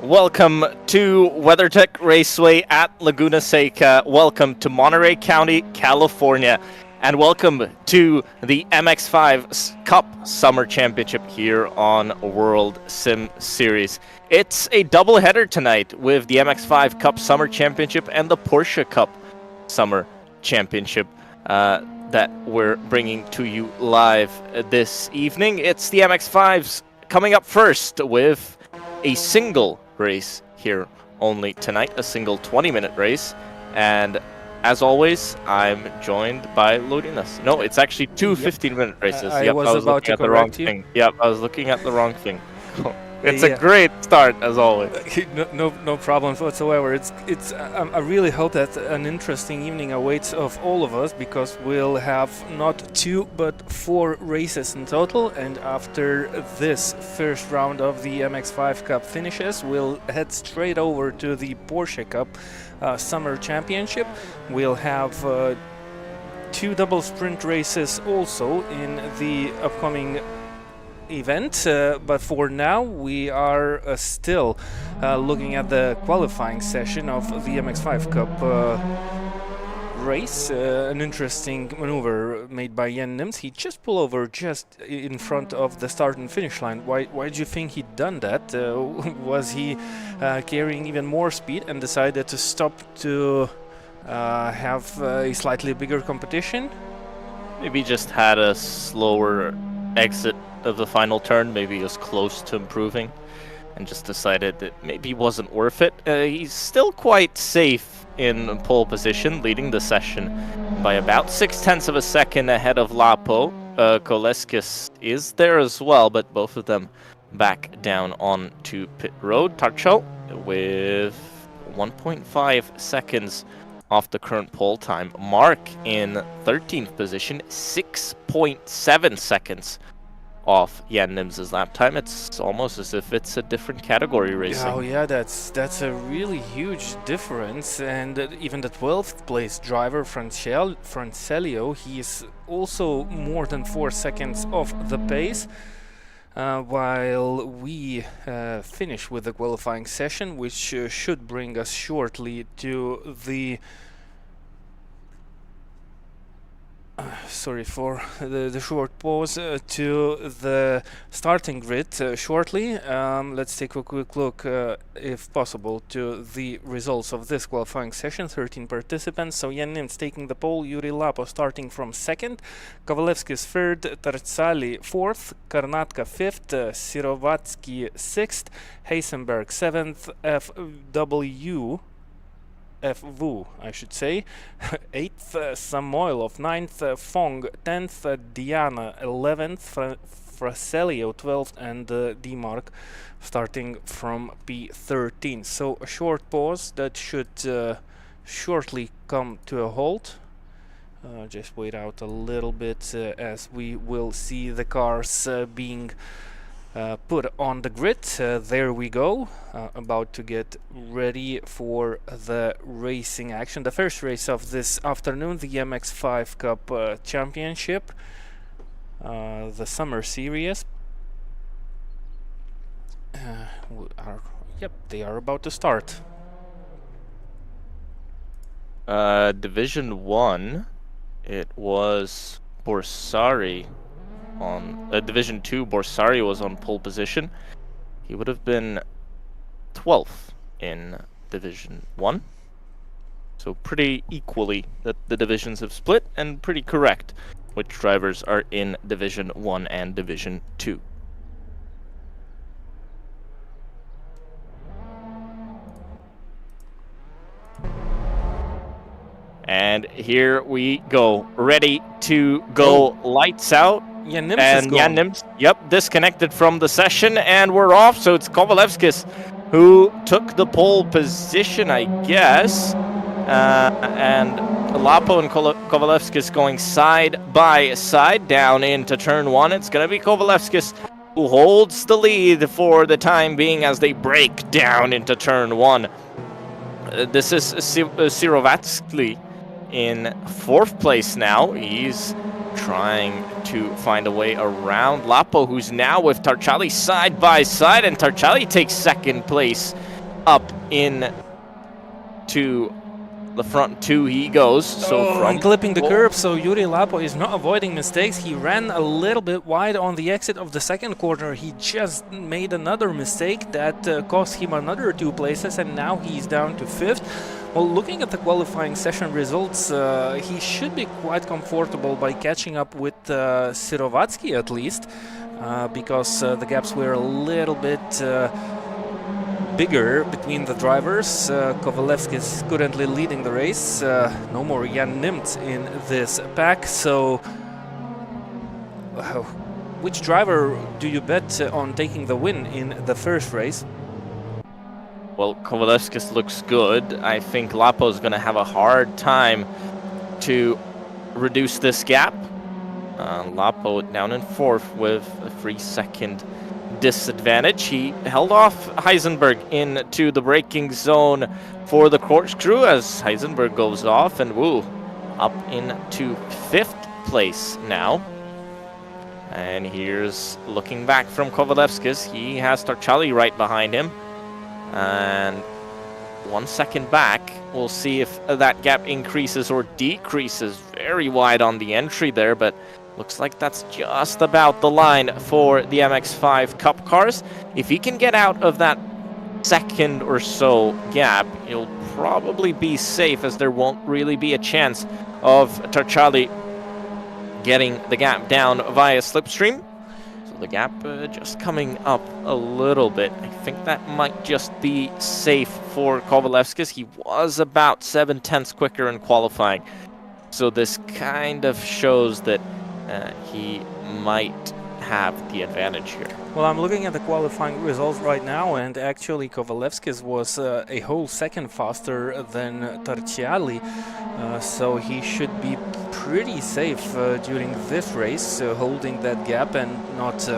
Welcome to WeatherTech Raceway at Laguna Seca. Welcome to Monterey County, California. And welcome to the MX5 Cup Summer Championship here on World Sim Series. It's a doubleheader tonight with the MX5 Cup Summer Championship and the Porsche Cup Summer Championship that we're bringing to you live this evening. It's the MX5s coming up first with a single race here only tonight, a single 20-minute race. And as always, I'm joined by Lodinas. No, it's actually two 15-minute races. I was about to correct you. Yep, I was looking at the wrong thing. It's a great start, as always. No problems whatsoever. I really hope that an interesting evening awaits of all of us, because we'll have not 2 but 4 races in total. And after this first round of the MX5 Cup finishes, we'll head straight over to the Porsche Cup Summer Championship. We'll have 2 double sprint races also in the upcoming event, but for now we are still looking at the qualifying session of the MX5 Cup race. An interesting maneuver made by Jan Nims. He just pulled over just in front of the start and finish line. Why did you think he'd done that? Was he carrying even more speed and decided to stop to have a slightly bigger competition? Maybe just had a slower exit of the final turn. Maybe he was close to improving and just decided that maybe wasn't worth it. He's still quite safe in pole position, leading the session by about 0.6 of a second ahead of Lapo. Koleskis is there as well, but both of them back down onto pit road. Tarcho with 1.5 seconds off the current pole time. Mark in 13th position, 6.7 seconds off Jan Nims' lap time. It's almost as if it's a different category racing. Oh yeah, that's a really huge difference. And even the 12th place driver, Francelio, he is also more than 4 seconds off the pace. While we finish with the qualifying session, which should bring us shortly to the sorry for the short pause, to the starting grid shortly. Let's take a quick look, if possible, to the results of this qualifying session. 13 participants. So Jan Nims taking the pole, Yuri Lapo starting from 2nd, Kovalevskis 3rd, Tarzali 4th, Karnatka 5th, Sirovatsky 6th, Heisenberg 7th, FV, I should say, 8th, Samoilov 9th, Fong 10th, Diana 11th, Fraselio 12th, and D-Mark starting from P13. So a short pause that should shortly come to a halt. Just wait out a little bit as we will see the cars being put on the grid. There we go, about to get ready for the racing action. The first race of this afternoon, the MX5 Cup Championship, the Summer Series. They are about to start. Division 1, it was Borsari. On Division 2, Borsari was on pole position. He would have been 12th in Division 1. So pretty equally that the divisions have split, and pretty correct which drivers are in Division 1 and Division 2. And here we go, ready to go. Lights out. Jan Nims and Jan Nims, disconnected from the session, and we're off. So it's Kovalevskis who took the pole position, I guess. And Lapo and Kovalevskis going side by side down into turn 1. It's going to be Kovalevskis who holds the lead for the time being as they break down into turn 1. This is Sirovatsky in 4th place now. He's trying to find a way around Lapo, who's now with Tarchali side by side, and Tarchali takes 2nd place up in to the front two he goes. So and clipping the curb, so Yuri Lapo is not avoiding mistakes. He ran a little bit wide on the exit of the second corner. He just made another mistake that cost him another 2 places, and now he's down to 5th. Well, looking at the qualifying session results, he should be quite comfortable by catching up with Sirovatsky at least, because the gaps were a little bit bigger between the drivers. Kovalevsky is currently leading the race. No more Jan Nimt in this pack. So, which driver do you bet on taking the win in the first race? Well, Kovalevskis looks good. I think Lapo's going to have a hard time to reduce this gap. Lapo down in 4th with a 3-second disadvantage. He held off Heisenberg into the braking zone for the corkscrew as Heisenberg goes off and up into 5th place now. And here's looking back from Kovalevskis. He has Tarchali right behind him. And 1 second back. We'll see if that gap increases or decreases. Very wide on the entry there, but looks like that's just about the line for the MX-5 Cup cars. If he can get out of that second or so gap, he'll probably be safe, as there won't really be a chance of Tarchali getting the gap down via slipstream. So the gap just coming up a little bit. I think that might just be safe for Kovalevskis. He was about 7/10ths quicker in qualifying. So this kind of shows that he might have the advantage here. Well, I'm looking at the qualifying results right now, and actually Kovalevskis was a whole second faster than Tarchiali, so he should be pretty safe during this race, holding that gap and not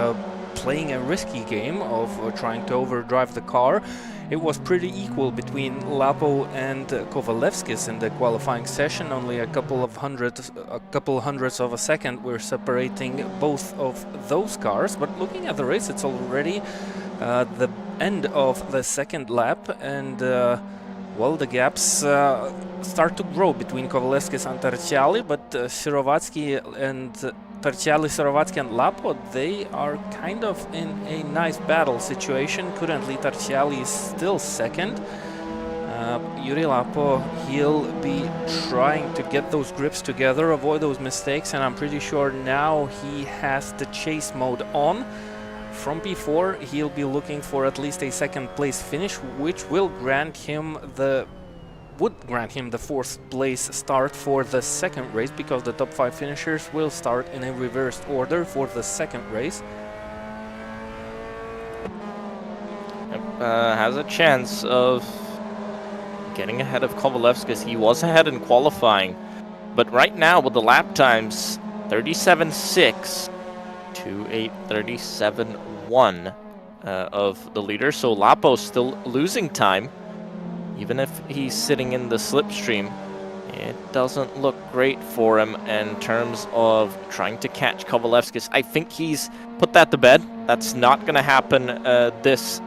playing a risky game of trying to overdrive the car. It was pretty equal between Lapo and Kovalevskis in the qualifying session. Only a couple hundredths of a second were separating both of those cars. But looking at the race, it's already the end of the second lap, and well, the gaps start to grow between Kovalevskis and Tarchiali, but Sirovatsky and Tarchiali, Sirovatsky and Lapo, they are kind of in a nice battle situation. Currently, Tarchiali is still second. Yuri Lapo, he'll be trying to get those grips together, avoid those mistakes, and I'm pretty sure now he has the chase mode on. From P4, he'll be looking for at least a second place finish, which will grant him the 4th place start for the second race, because the top 5 finishers will start in a reversed order for the second race. Has a chance of getting ahead of Kovalevskis. He was ahead in qualifying, but right now with the lap times 37.6 to a 37.1 of the leader, so Lapo's still losing time. Even if he's sitting in the slipstream, it doesn't look great for him in terms of trying to catch Kovalevskis. I think he's put that to bed. That's not going to happen this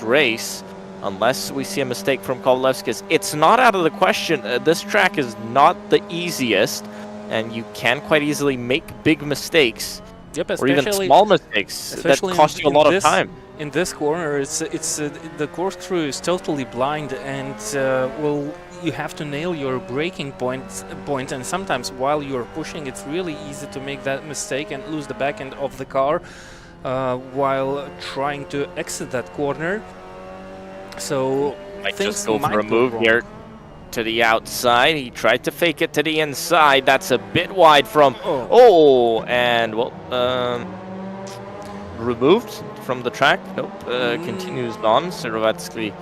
race, unless we see a mistake from Kovalevskis. It's not out of the question. This track is not the easiest, and you can quite easily make big mistakes. Yep, or even small mistakes that cost you a lot of time. In this corner, the corkscrew is totally blind, and well, you have to nail your braking point, and sometimes while you're pushing, it's really easy to make that mistake and lose the back end of the car while trying to exit that corner. So might just go for a move here to the outside. He tried to fake it to the inside. That's a bit wide from and well, removed from the track. Nope. Continues on. Sirovatsky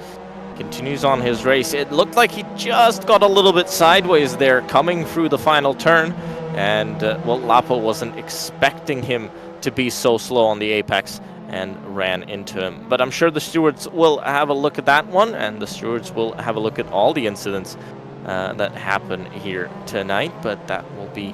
continues on his race. It looked like he just got a little bit sideways there coming through the final turn, and well, Lapo wasn't expecting him to be so slow on the apex and ran into him. But I'm sure the stewards will have a look at that one, and the stewards will have a look at all the incidents that happen here tonight, but that will be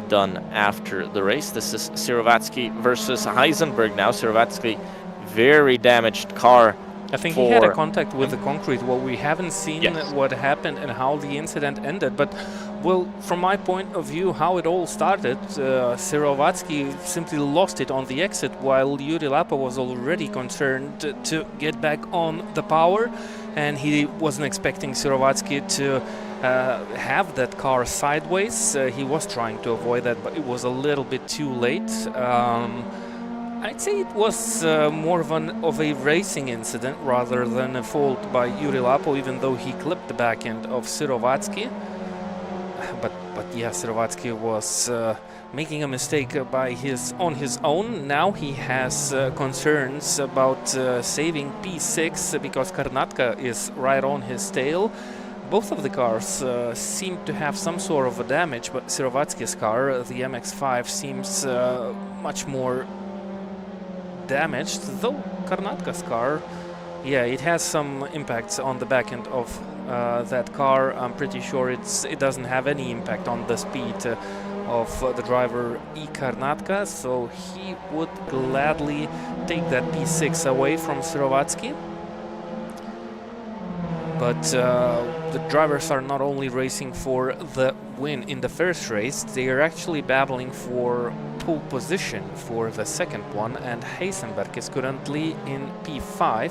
done after the race. This is Sirovatsky versus Heisenberg now. Sirovatsky, very damaged car I think he had a contact with the concrete. Well, we haven't seen what happened and how the incident ended, but well, from my point of view, how it all started, Sirovatsky simply lost it on the exit while Yuri Lapa was already concerned to get back on the power, and he wasn't expecting Sirovatsky to have that car sideways. He was trying to avoid that, but it was a little bit too late. I'd say it was more of a racing incident rather than a fault by Yuri Lapo, even though he clipped the back end of Sirovatsky. But yeah, Sirovatsky was making a mistake on his own. Now he has concerns about saving P6 because Karnatka is right on his tail. Both of the cars seem to have some sort of a damage, but Sirovatsky's car, the MX-5, seems much more damaged, though Karnatka's car, yeah, it has some impacts on the back end of that car. I'm pretty sure it doesn't have any impact on the speed of the driver E Karnatka, so he would gladly take that P6 away from Sirovatsky. But the drivers are not only racing for the win in the first race, they are actually battling for pole position for the second one, and Heisenberg is currently in P5,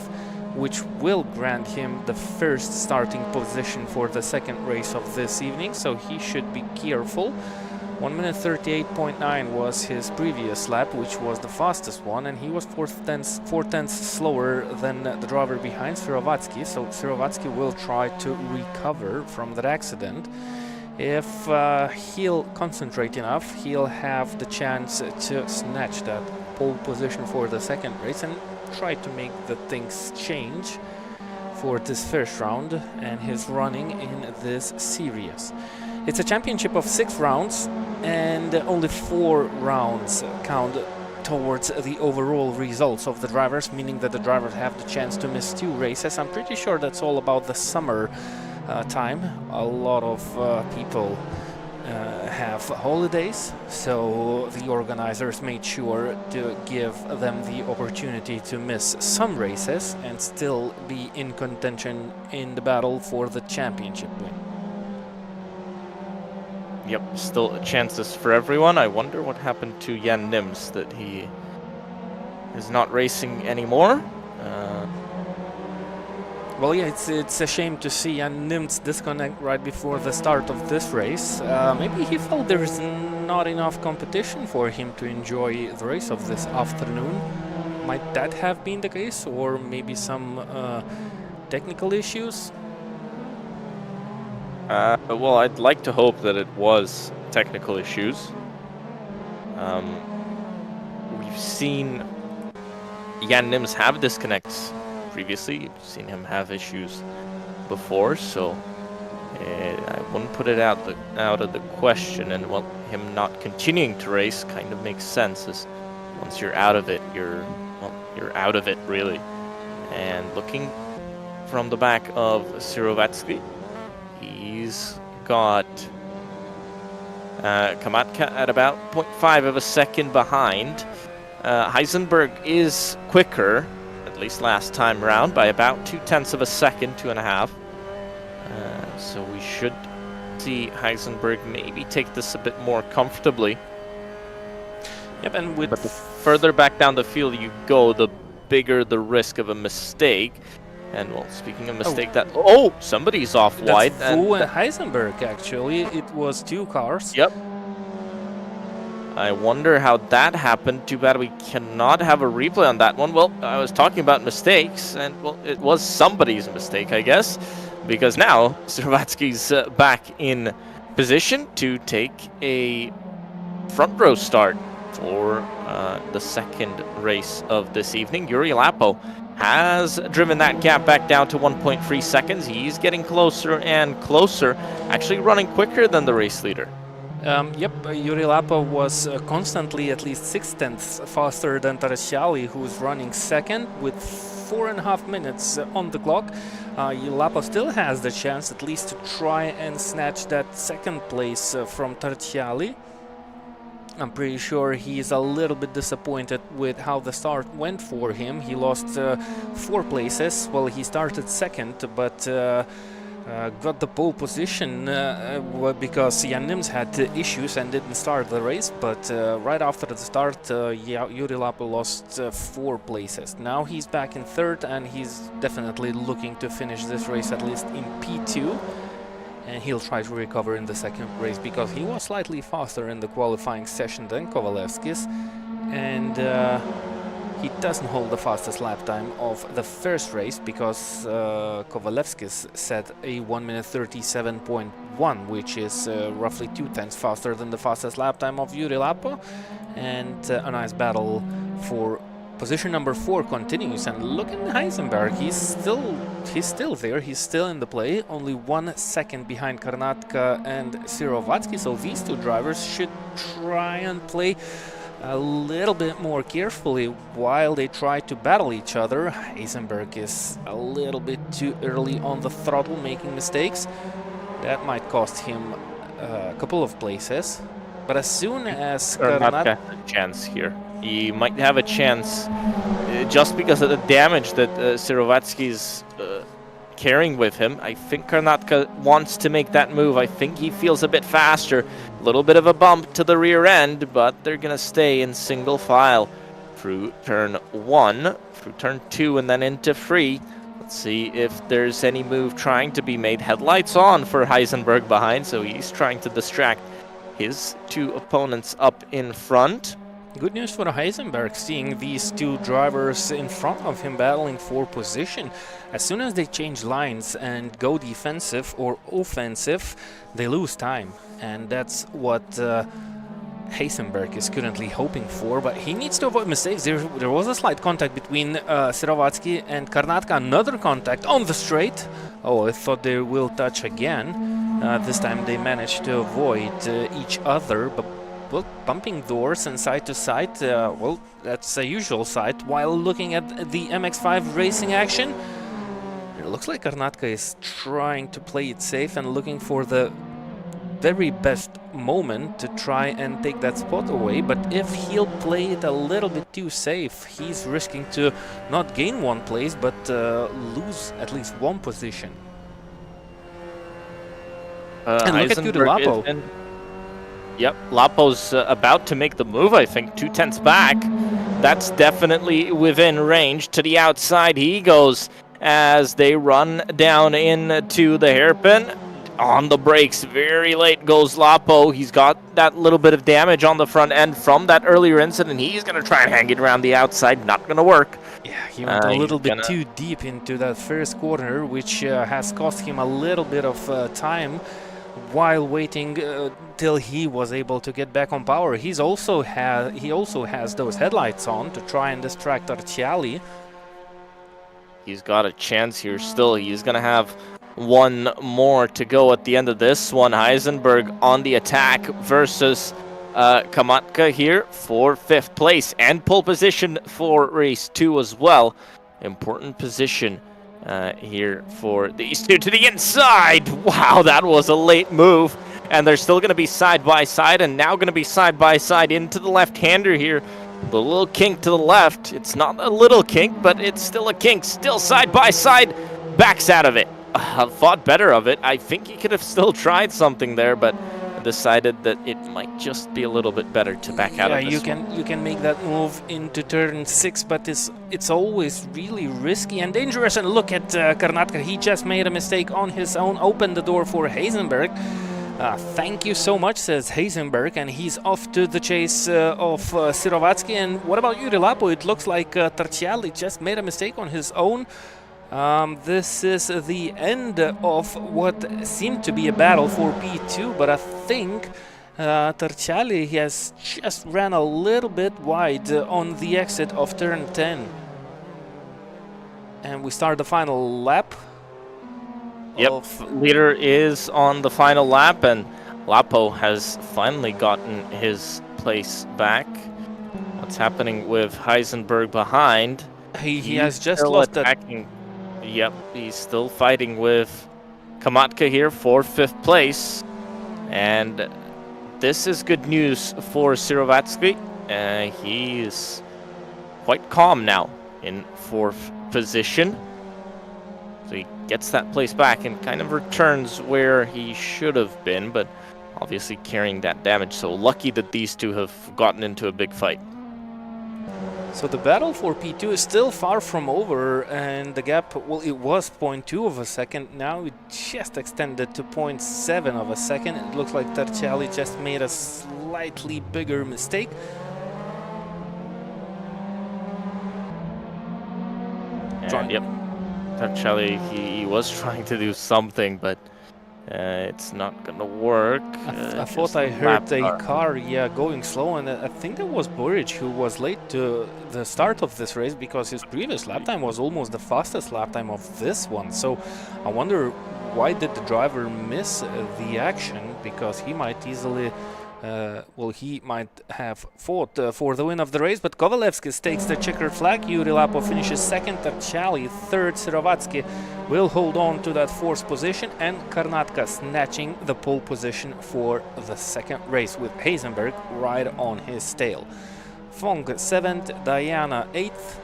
which will grant him the first starting position for the second race of this evening, so he should be careful. 1 minute 38.9 was his previous lap, which was the fastest one, and he was 4 tenths slower than the driver behind, Sirovatsky, so Sirovatsky will try to recover from that accident. If he'll concentrate enough, he'll have the chance to snatch that pole position for the second race and try to make the things change for this first round and his running in this series. It's a championship of 6 rounds, and only 4 rounds count towards the overall results of the drivers, meaning that the drivers have the chance to miss 2 races. I'm pretty sure that's all about the summer time. A lot of people have holidays, so the organizers made sure to give them the opportunity to miss some races and still be in contention in the battle for the championship win. Yep, still chances for everyone. I wonder what happened to Jan Nims, that he is not racing anymore. Well, yeah, it's a shame to see Jan Nims disconnect right before the start of this race. Maybe he felt there's not enough competition for him to enjoy the race of this afternoon. Might that have been the case, or maybe some technical issues? Well, I'd like to hope that it was technical issues. We've seen Jan Nims have disconnects previously. We've seen him have issues before, so I wouldn't put it out of the question. And well, him not continuing to race kind of makes sense, as once you're out of it, you're out of it really. And looking from the back of Sirovatsky, he's got Kamatka at about 0.5 of a second behind. Heisenberg is quicker, at least last time round, by about 0.2 of a second, 2.5. So we should see Heisenberg maybe take this a bit more comfortably. Yep, and but the further back down the field you go, the bigger the risk of a mistake. And well, speaking of mistake, somebody's off wide. Wu and Heisenberg, actually. It was 2 cars. Yep. I wonder how that happened. Too bad we cannot have a replay on that one. Well, I was talking about mistakes, and well, it was somebody's mistake, I guess, because now Sirovatsky's back in position to take a front row start for the second race of this evening. Yuri Lapo has driven that gap back down to 1.3 seconds. He's getting closer and closer, actually running quicker than the race leader. Yep, Yuri Lapo was constantly at least 6 tenths faster than Tarasciali, who's running second with 4.5 minutes on the clock. Lapo still has the chance at least to try and snatch that second place from Tarasciali. I'm pretty sure he's a little bit disappointed with how the start went for him. He lost 4 places. Well, he started second, but got the pole position because Jan Nims had issues and didn't start the race. But right after the start, Juri Lapo lost 4 places. Now he's back in third, and he's definitely looking to finish this race at least in P2. And he'll try to recover in the second race because he was slightly faster in the qualifying session than Kovalevskis, and he doesn't hold the fastest lap time of the first race because Kovalevskis set a 1 minute 37.1, which is roughly 2/10 faster than the fastest lap time of Juri Lapo. And a nice battle for position number 4 continues, and look at Heisenberg. He's still there. He's still in the play. Only 1 second behind Karnatka and Sirovatsky. So these 2 drivers should try and play a little bit more carefully while they try to battle each other. Heisenberg is a little bit too early on the throttle, making mistakes. That might cost him a couple of places. But as soon as Karnatka has a chance here. He might have a chance just because of the damage that Sirovatsky's carrying with him. I think Karnatka wants to make that move. I think he feels a bit faster. A little bit of a bump to the rear end, but they're going to stay in single file through turn 1, through turn 2, and then into 3. Let's see if there's any move trying to be made. Headlights on for Heisenberg behind, so he's trying to distract his 2 opponents up in front. Good news for Heisenberg, seeing these 2 drivers in front of him battling for position. As soon as they change lines and go defensive or offensive, they lose time. And that's what Heisenberg is currently hoping for, but he needs to avoid mistakes. There was a slight contact between Sirovatsky and Karnatka, another contact on the straight. Oh, I thought they will touch again. This time they managed to avoid each other, but well, bumping doors and side to side, well, that's a usual sight. While looking at the MX-5 racing action, it looks like Karnatka is trying to play it safe and looking for the very best moment to try and take that spot away. But if he'll play it a little bit too safe, he's risking to not gain 1 place, but lose at least 1 position. And look at Juri Lapo. Yep, Lapo's about to make the move, I think, 2/10 back. That's definitely within range. To the outside he goes as they run down into the hairpin. On the brakes, very late goes Lapo. He's got that little bit of damage on the front end from that earlier incident. He's going to try and hang it around the outside. Not going to work. Yeah, he went a little bit too deep into that first corner, which has cost him a little bit of time while waiting till he was able to get back on power. He also has those headlights on to try and distract Arciali. He's got a chance here still. He's going to have 1 more to go at the end of this one. Heisenberg on the attack versus Kamatka here for 5th place and pole position for race 2 as well. Important position here for these 2 to the inside. Wow, that was a late move. And they're still going to be side by side, and now going to be side by side into the left-hander here. The little kink to the left. It's not a little kink, but it's still a kink. Still side by side. Backs out of it. Thought better of it. I think he could have still tried something there, but decided that it might just be a little bit better to back out of this you can make that move into turn 6, but it's always really risky and dangerous. And look at Karnatka. He just made a mistake on his own. Opened the door for Heisenberg. Thank you so much, says Heisenberg, and he's off to the chase of Sirovatsky. And what about Juri Lapo? It looks like Tarciali just made a mistake on his own. This is the end of what seemed to be a battle for P2, but I think Tarciali has just ran a little bit wide on the exit of turn 10. And we start the final lap. Yep, leader is on the final lap, and Lapo has finally gotten his place back. What's happening with Heisenberg behind? He has just lost attacking. Yep, he's still fighting with Kamatka here for 5th place. And this is good news for Sirovatsky. He is quite calm now in 4th position. So he gets that place back and kind of returns where he should have been, but obviously carrying that damage. So lucky that these two have gotten into a big fight. So the battle for P2 is still far from over, and the gap, well, it was 0.2 of a second. Now it just extended to 0.7 of a second. It looks like Terciali just made a slightly bigger mistake. And yep, Terciali, he was trying to do something, but it's not gonna work. I thought I heard a car, yeah, going slow, and I think that was Buric who was late to the start of this race because his previous lap time was almost the fastest lap time of this one. So I wonder why did the driver miss the action, because he might easily well, he might have fought for the win of the race, but Kovalevsky takes the checkered flag. Yuri Lapov finishes second, Terciali third, Sirovatsky will hold on to that 4th position, and Karnatka snatching the pole position for the second race with Heisenberg right on his tail. Fong 7th, Diana 8th,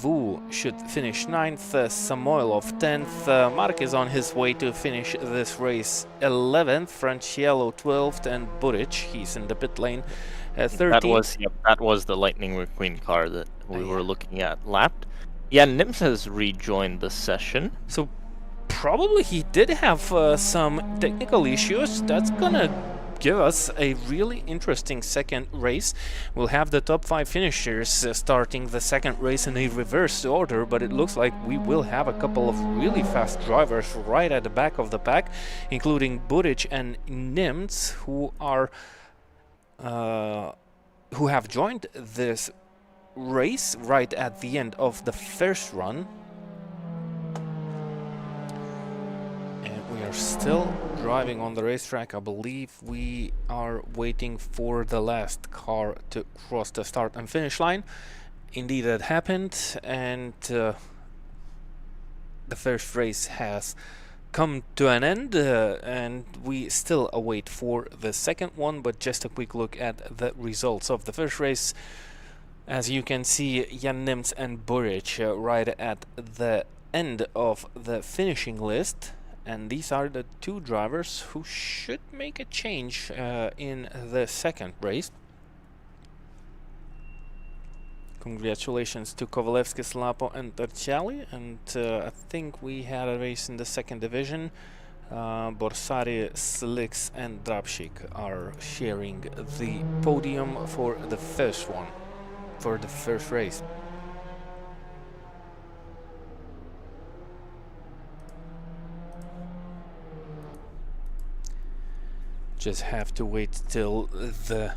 Wu should finish 9th, Samoilov 10th, Mark is on his way to finish this race 11th, Franciello 12th, and Buric, he's in the pit lane 13th. That was the Lightning McQueen car that we were looking at lapped. Yeah, Nims has rejoined the session. So probably he did have some technical issues. That's gonna give us a really interesting second race. We'll have the top 5 finishers starting the second race in a reverse order, but it looks like we will have a couple of really fast drivers right at the back of the pack, including Buric and Nims, who have joined this race right at the end of the first run. And we are still driving on the racetrack. I believe we are waiting for the last car to cross the start and finish line. Indeed, that happened, and the first race has come to an end, and we still await for the second one. But just a quick look at the results of the first race. As you can see, Jan Nims and Buric right at the end of the finishing list. And these are the 2 drivers who should make a change in the second race. Congratulations to Kovalevsky, Slapo, and Terciali. And I think we had a race in the second division. Borsari, Slicks, and Drapšik are sharing the podium for the first one, for the first race. Just have to wait till the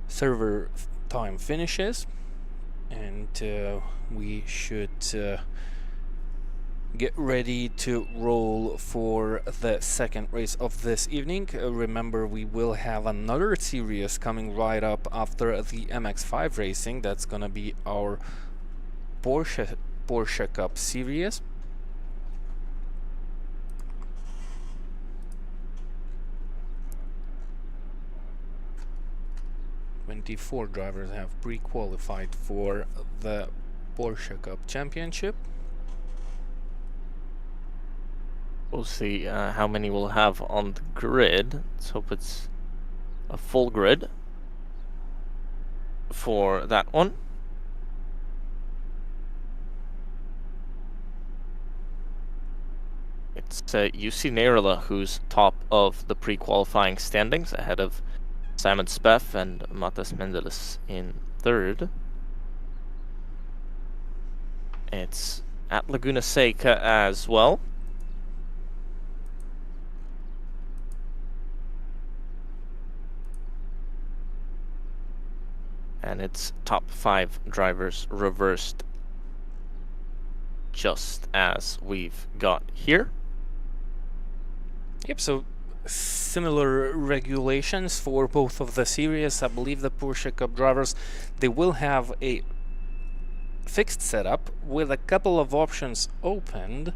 server time finishes, and we should get ready to roll for the second race of this evening. Remember, we will have another series coming right up after the MX5 racing. That's gonna be our Porsche Cup series. 24 drivers have pre-qualified for the Porsche Cup Championship. We'll see how many we'll have on the grid. Let's hope it's a full grid for that one. It's Jussi Neirala who's top of the pre-qualifying standings, ahead of Simon Speff and Matas Mendeles in third. It's at Laguna Seca as well. And it's top 5 drivers reversed, just as we've got here. Yep, so similar regulations for both of the series. I believe the Porsche Cup drivers, they will have a fixed setup with a couple of options opened.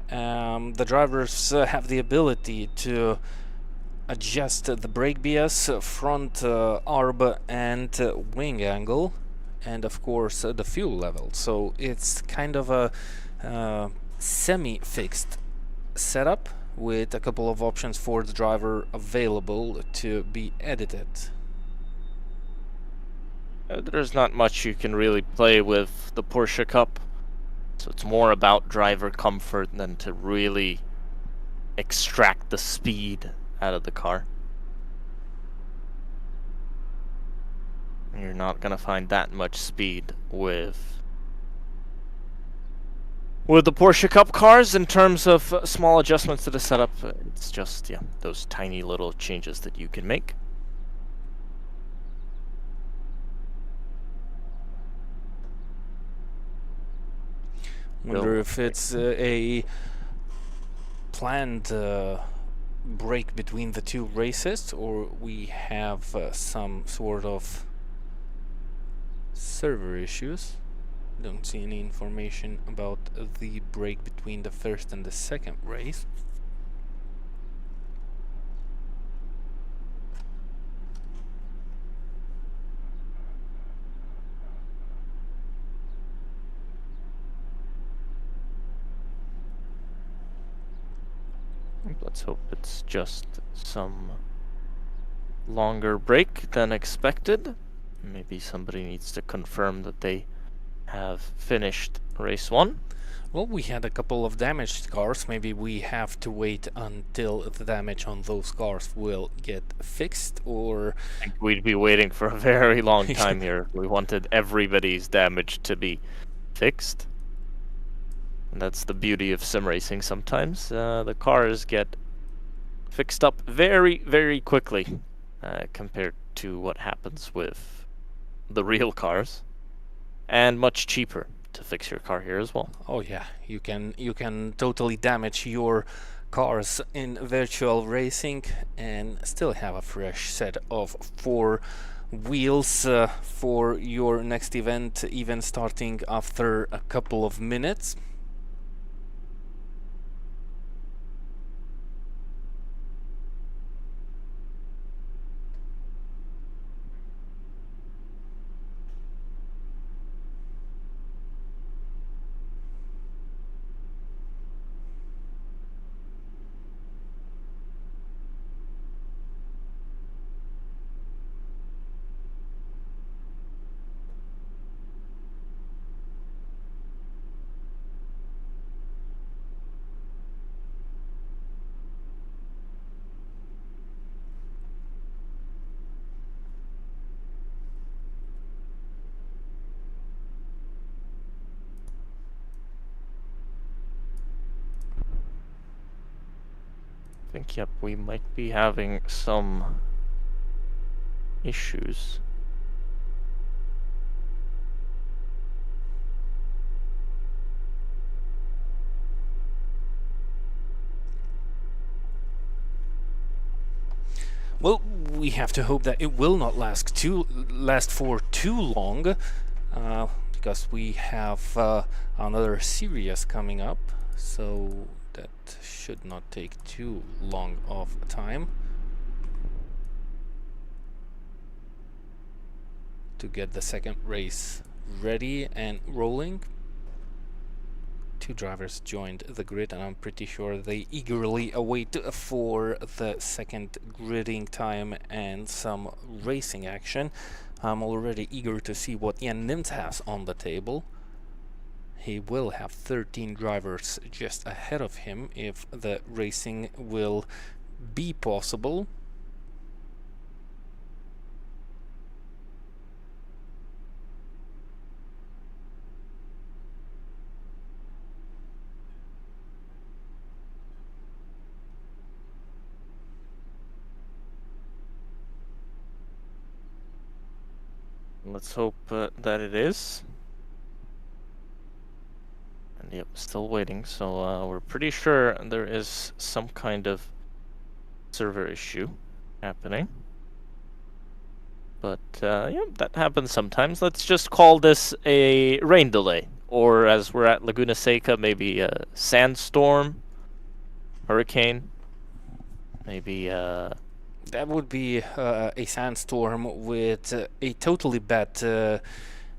The drivers have the ability to adjust the brake bias, front arb and wing angle, and of course the fuel level. So it's kind of a semi-fixed setup with a couple of options for the driver available to be edited. There's not much you can really play with the Porsche Cup, so it's more about driver comfort than to really extract the speed out of the car. You're not gonna find that much speed with the Porsche Cup cars in terms of small adjustments to the setup. It's just, yeah, those tiny little changes that you can make. Wonder if it's a planned break between the two races, or we have some sort of server issues. Don't see any information about the break between the first and the second race. Let's hope it's just some longer break than expected. Maybe somebody needs to confirm that they have finished race 1. Well, we had a couple of damaged cars. Maybe we have to wait until the damage on those cars will get fixed, or... I think we'd be waiting for a very long time here. We wanted everybody's damage to be fixed. And that's the beauty of sim racing sometimes. The cars get fixed up very, very quickly compared to what happens with the real cars. And much cheaper to fix your car here as well. Oh yeah, you can totally damage your cars in virtual racing and still have a fresh set of 4 wheels for your next event, even starting after a couple of minutes. I think, yep, we might be having some issues. Well, we have to hope that it will not last for too long, because we have another series coming up, so that should not take too long of time to get the second race ready and rolling. 2 drivers joined the grid, and I'm pretty sure they eagerly await for the second gridding time and some racing action. I'm already eager to see what Jan Nimt has on the table. He will have 13 drivers just ahead of him if the racing will be possible. Let's hope that it is. And yep, still waiting. So we're pretty sure there is some kind of server issue happening. But yeah, that happens sometimes. Let's just call this a rain delay. Or as we're at Laguna Seca, maybe a sandstorm, hurricane, maybe That would be a sandstorm with a totally bad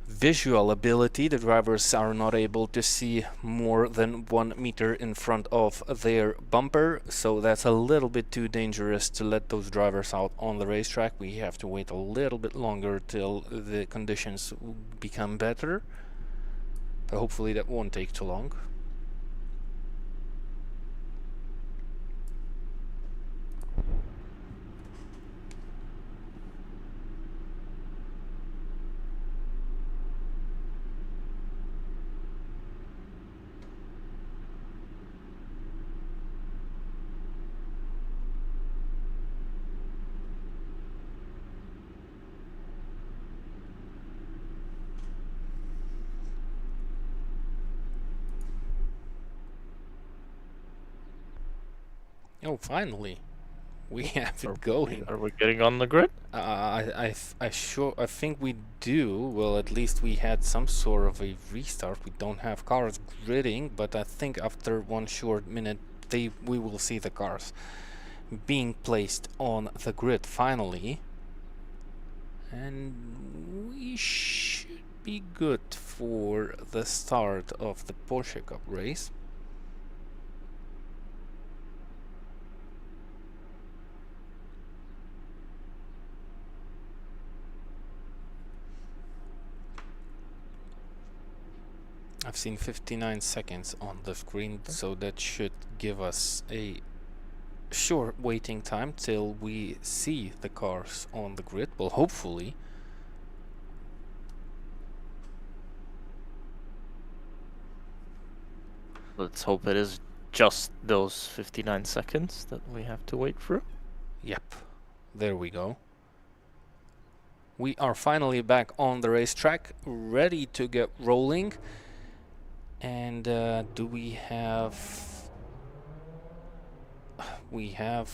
visual ability. The drivers are not able to see more than 1 meter in front of their bumper, so that's a little bit too dangerous to let those drivers out on the racetrack. We have to wait a little bit longer till the conditions become better, but hopefully that won't take too long. Oh, finally, we have it going. Are we getting on the grid? I think we do. Well, at least we had some sort of a restart. We don't have cars gridding, but I think after 1 short minute, we will see the cars being placed on the grid finally, and we should be good for the start of the Porsche Cup race. I've seen 59 seconds on the screen, so that should give us a short waiting time till we see the cars on the grid. Well, hopefully. Let's hope it is just those 59 seconds that we have to wait for. Yep, there we go. We are finally back on the racetrack, ready to get rolling. And do we have... We have...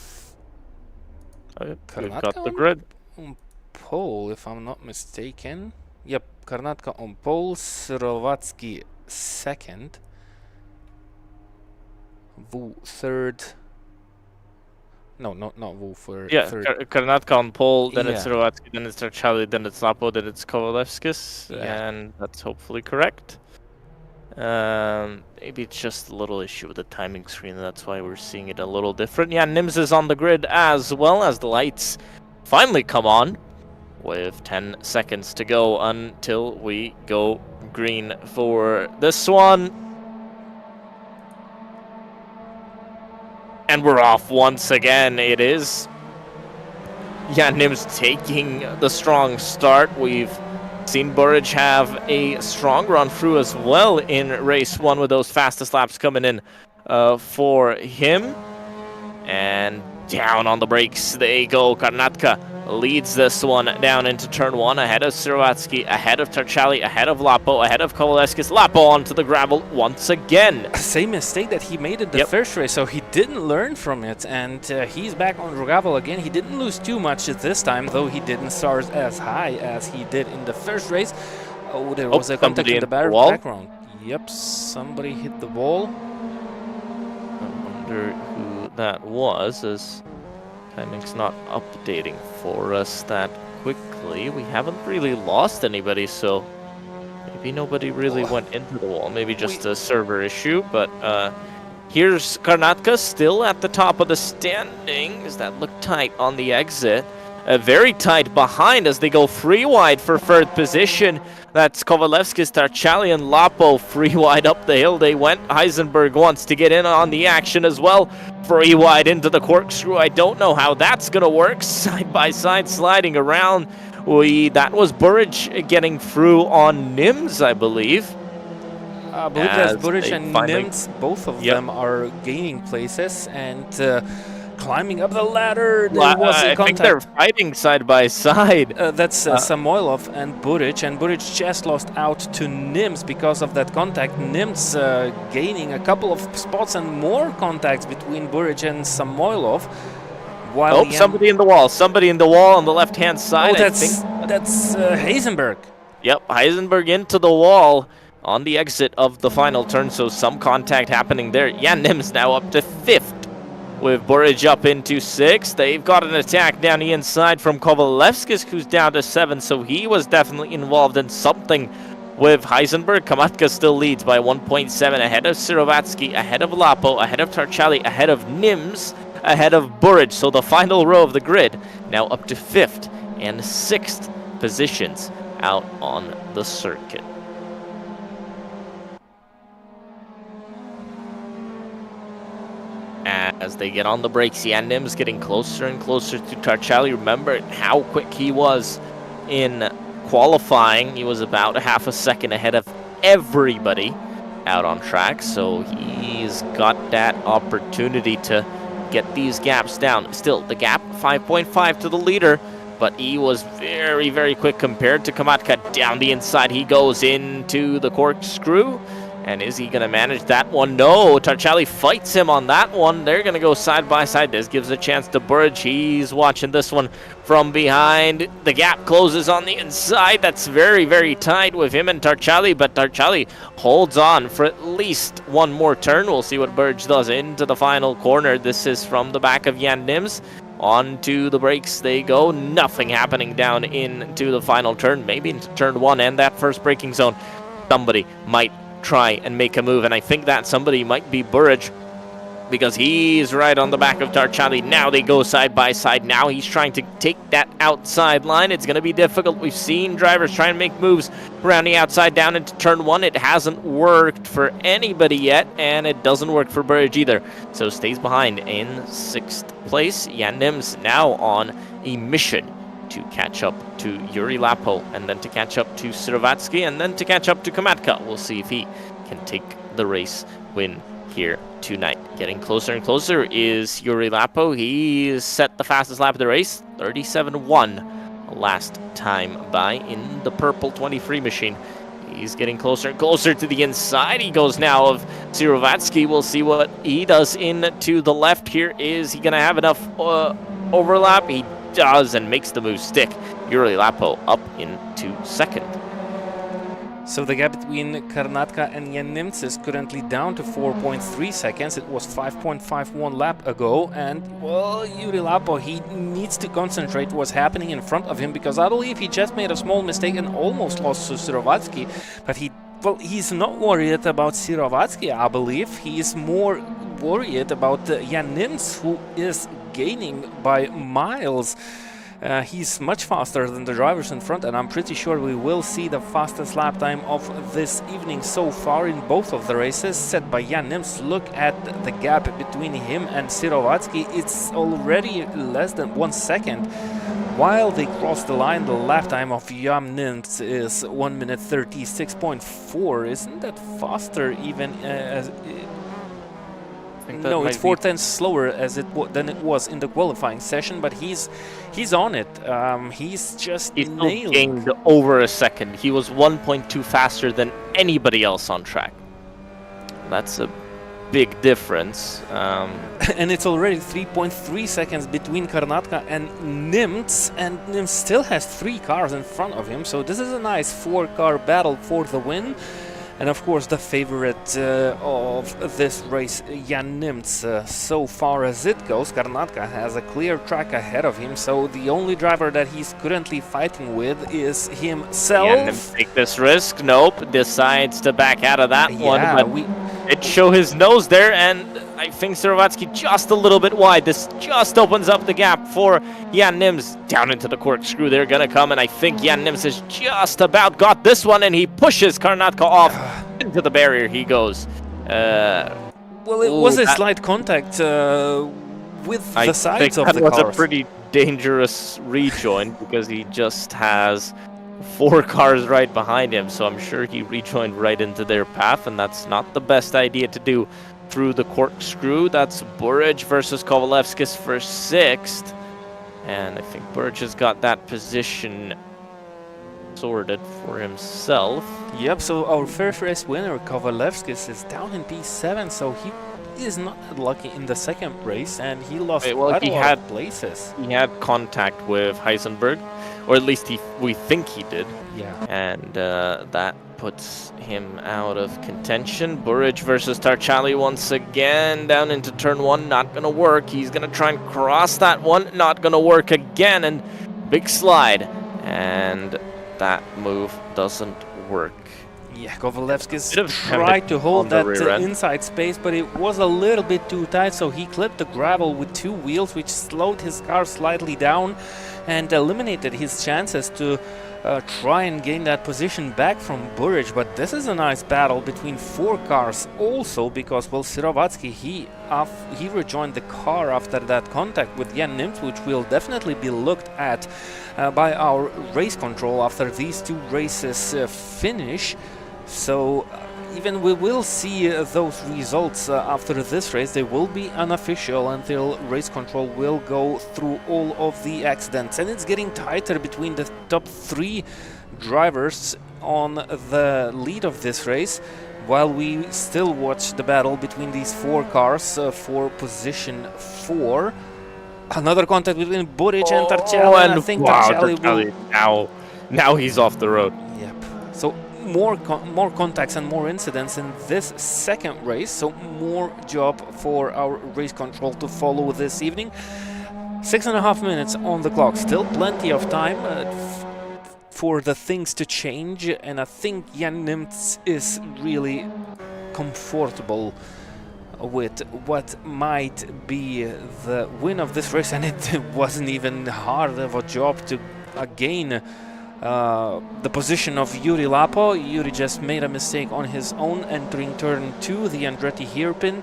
We've got the grid. On pole, if I'm not mistaken. Yep, Karnatka on pole, Slovatsky second. Wu third. No, not Wu for Yeah, third. Karnatka on pole, then it's Yeah. Rowatsky, then it's Charlie, then it's Lapo, then it's Kovalevskis, Yeah. and that's hopefully correct. Maybe it's just a little issue with the timing screen, that's why we're seeing it a little different. Yeah, Nims is on the grid as well, as the lights finally come on with 10 seconds to go until we go green for this one. And we're off once again. It is Nims taking the strong start. We've seen Buric have a strong run through as well in race 1 with those fastest laps coming in for him. And down on the brakes they go. Karnatka leads this one down into turn 1 ahead of Sirovatsky, ahead of Tarchali, ahead of Lapo, ahead of Kovalevskis. Lapo onto the gravel once again. Same mistake that he made in the first race, so he didn't learn from it, and he's back on gravel again. He didn't lose too much this time, though he didn't start as high as he did in the first race. Oh, there was a contact in the background. Yep, somebody hit the wall. I wonder who that was, as timing's not updating for us that quickly. We haven't really lost anybody, so maybe nobody really went into the wall. Maybe just a server issue, but here's Karnatka still at the top of the standings. That looked tight on the exit. Very tight behind as they go free wide for third position. That's Kovalevskis, Tarchali, and Lapo free wide up the hill they went. Heisenberg wants to get in on the action as well. Free wide into the corkscrew. I don't know how that's going to work. Side by side sliding around. That was Buric getting through on Nims, I believe. I believe that's Buric and Nims. Both of them are gaining places and climbing up the ladder. There was a contact. I think they're fighting side by side. That's Samoilov and Buric just lost out to Nims because of that contact. Nims gaining a couple of spots and more contacts between Buric and Samoilov. While somebody in the wall. Somebody in the wall on the left-hand side. Oh, that's Heisenberg. Yep, Heisenberg into the wall on the exit of the final turn, so some contact happening there. Yeah, Nims now up to 5th with Buric up into 6th. They've got an attack down the inside from Kovalevskis, who's down to 7th, so he was definitely involved in something with Heisenberg. Kamatka still leads by 1.7, ahead of Sirovatsky, ahead of Lapo, ahead of Tarchali, ahead of Nims, ahead of Buric. So the final row of the grid now up to 5th and 6th positions out on the circuit. As they get on the brakes, Jan Nims getting closer and closer to Tarchali. Remember how quick he was in qualifying. He was about half a second ahead of everybody out on track, so he's got that opportunity to get these gaps down. Still, the gap 5.5 to the leader, but he was very, very quick compared to Kamatka. Down the inside he goes into the corkscrew. And is he going to manage that one? No, Tarchali fights him on that one. They're going to go side by side. This gives a chance to Buric. He's watching this one from behind. The gap closes on the inside. That's very, very tight with him and Tarchali, but Tarchali holds on for at least one more turn. We'll see what Buric does into the final corner. This is from the back of Jan Nims. Onto the brakes they go. Nothing happening down into the final turn. Maybe into turn 1 and that first braking zone. Somebody might try and make a move, and I think that somebody might be Buric, because he's right on the back of Tarchali. Now they go side by side. Now he's trying to take that outside line. It's going to be difficult. We've seen drivers try and make moves around the outside down into turn 1. It hasn't worked for anybody yet, and it doesn't work for Buric either. So stays behind in 6th place. Jan Nims now on a mission to catch up to Yuri Lapo, and then to catch up to Sirovatsky, and then to catch up to Kamatka. We'll see if he can take the race win here tonight. Getting closer and closer is Yuri Lapo. He set the fastest lap of the race, 37.1 last time by in the purple 23 machine. He's getting closer and closer to the inside. He goes now of Sirovatsky. We'll see what he does into the left here. Is he going to have enough overlap? He does, and makes the move stick. Yuri Lapo up into 2nd. So the gap between Karnatka and Jan Nims is currently down to 4.3 seconds. It was 5.51 lap ago, and well, Yuri Lapo, he needs to concentrate what's happening in front of him, because I believe he just made a small mistake and almost lost to Sirovatsky, but he's not worried about Sirovatsky, I believe. He's more worried about Jan Nims, who is gaining by miles. He's much faster than the drivers in front, and I'm pretty sure we will see the fastest lap time of this evening so far in both of the races, set by Jan Nims. Look at the gap between him and Sirovatsky. It's already less than 1 second. While they cross the line, the lap time of Jan Nims is 1 minute 36.4. Isn't that faster even as... No, it's 4/10 slower than it was in the qualifying session, but he's on it. He's just nailed. Gained over a second. He was 1.2 faster than anybody else on track. That's a big difference. And it's already 3.3 seconds between Karnatka and Nims still has 3 cars in front of him. So this is a nice 4-car battle for the win. And of course, the favorite of this race, Jan Nims. So far as it goes, Karnatka has a clear track ahead of him, so the only driver that he's currently fighting with is himself. Jan Nims take this risk. Nope, decides to back out of that one. But it show his nose there, and I think Sirovatsky just a little bit wide. This just opens up the gap for Jan Nims. Down into the corkscrew they're gonna come, and I think Jan Nims has just about got this one, and he pushes Karnatka off. Into the barrier he goes. Well, it was a slight contact with the sides of the cars. That was a pretty dangerous rejoin, because he just has 4 cars right behind him, so I'm sure he rejoined right into their path, and that's not the best idea to do through the corkscrew. That's Buric versus Kovalevskis for 6th, and I think Buric has got that position sorted for himself. Yep, so our first race winner, Kovalevskis, is down in P7, so he is not lucky in the second race, and he lost quite a lot of places. He had contact with Heisenberg, or at least we think he did. Yeah. And that puts him out of contention. Buric versus Tarchali once again, down into turn 1, not gonna work. He's gonna try and cross that one, not gonna work again, and big slide. And that move doesn't work. Yeah, Kovalevskis tried to hold that inside space, but it was a little bit too tight, so he clipped the gravel with 2 wheels, which slowed his car slightly down and eliminated his chances to try and gain that position back from Buric. But this is a nice battle between 4 cars also, because, well, Sirovatsky, he rejoined the car after that contact with Jan Nims, which will definitely be looked at by our race control after these 2 races finish. So even we will see those results after this race. They will be unofficial until race control will go through all of the accidents, and it's getting tighter between the top 3 drivers on the lead of this race, while we still watch the battle between these 4 cars for position 4. Another contact between Buric and Tarchali, and I think Tarchali will... Now he's off the road. Yep. So more contacts and more incidents in this second race, so more job for our race control to follow this evening. 6.5 minutes on the clock, still plenty of time for the things to change, and I think Jan Nims is really comfortable with what might be the win of this race, and it wasn't even hard of a job to gain the position of Yuri Lapo. Yuri just made a mistake on his own entering turn 2, the Andretti hairpin.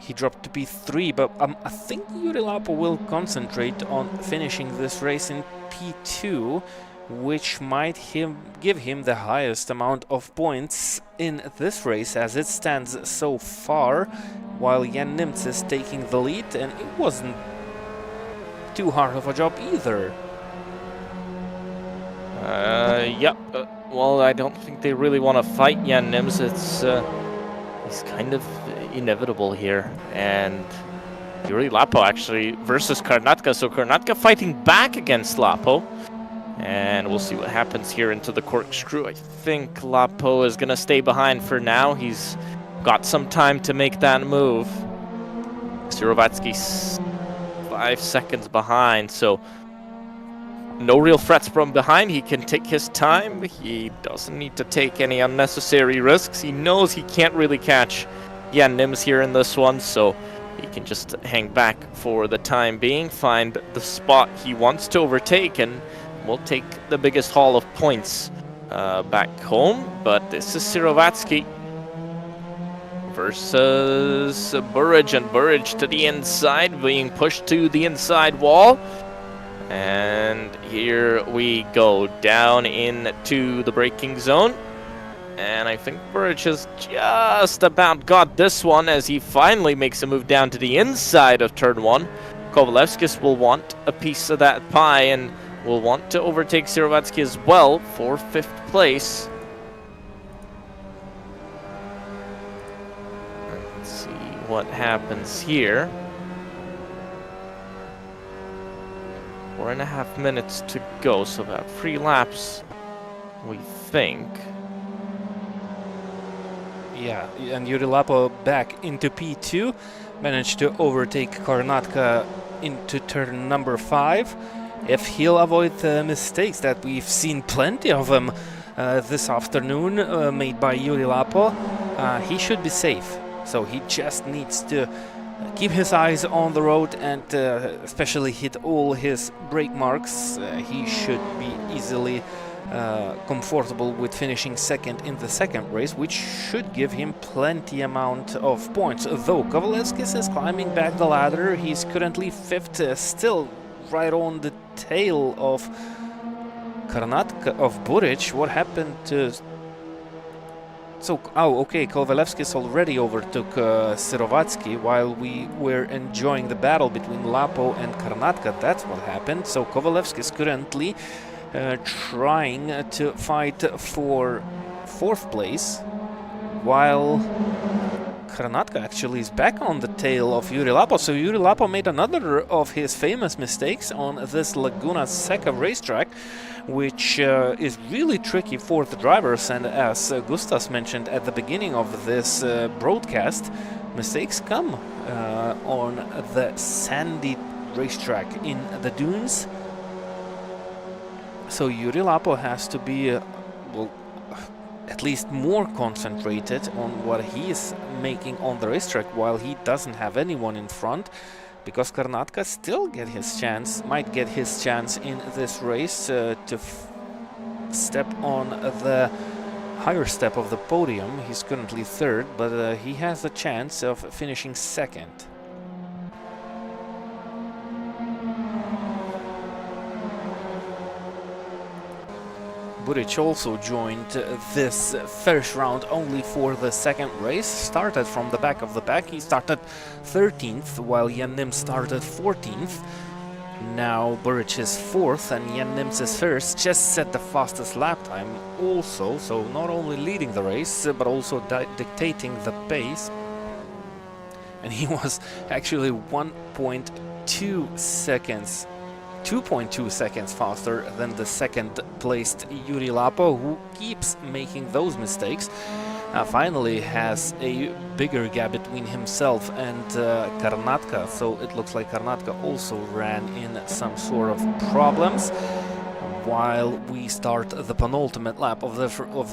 He dropped to P3, but I think Yuri Lapo will concentrate on finishing this race in P2, which might give him the highest amount of points in this race as it stands so far, while Jan Nims is taking the lead, and it wasn't too hard of a job either. Yep. Well, I don't think they really want to fight Jan Nims. He's kind of inevitable here. And Yuri Lapo actually versus Karnatka. So Karnatka fighting back against Lapo. And we'll see what happens here into the corkscrew. I think Lapo is going to stay behind for now. He's got some time to make that move. Sirovatsky's 5 seconds behind, so no real threats from behind. He can take his time. He doesn't need to take any unnecessary risks. He knows he can't really catch Jan Nims here in this one, so he can just hang back for the time being, find the spot he wants to overtake, and will take the biggest haul of points back home. But this is Sirovatsky versus Buric, and Buric to the inside, being pushed to the inside wall. And here we go, down into the braking zone. And I think Buric has just about got this one as he finally makes a move down to the inside of turn 1. Kovalevskis will want a piece of that pie and will want to overtake Sirovatsky as well for 5th place. Let's see what happens here. 4.5 minutes to go, so about 3 laps, we think. Yeah, and Yuri Lapo back into P2, managed to overtake Karnatka into turn number 5. If he'll avoid the mistakes that we've seen plenty of them this afternoon made by Yuri Lapo, he should be safe. So he just needs to keep his eyes on the road and especially hit all his brake marks. He should be easily comfortable with finishing 2nd in the 2nd race, which should give him plenty amount of points. Though Kovalevskis is climbing back the ladder, he's currently 5th, still right on the tail of Karnatka, of Buric. What happened to... So, okay, Kovalevskis already overtook Sirovatsky while we were enjoying the battle between Lapo and Karnatka. That's what happened. So Kovalevskis currently trying to fight for 4th place, while Karnatka actually is back on the tail of Juri Lapo. So Juri Lapo made another of his famous mistakes on this Laguna Seca racetrack, which is really tricky for the drivers. And as Gustas mentioned at the beginning of this broadcast, mistakes come on the sandy racetrack in the dunes. So Juri Lapo has to be well, at least more concentrated on what he is making on the racetrack while he doesn't have anyone in front, because Karnatka still might get his chance in this race to step on the higher step of the podium. He's currently third, but he has a chance of finishing second. Buric also joined this first round only for the second race. Started from the back of the pack. He started 13th, while Jan Nims started 14th. Now Buric is 4th and Jan Nims is 1st. Just set the fastest lap time also, so not only leading the race, but also dictating the pace. And he was actually 2.2 seconds faster than the second placed Juri Lapo, who keeps making those mistakes. Finally has a bigger gap between himself and Karnatka, so it looks like Karnatka also ran in some sort of problems. While we start the penultimate lap of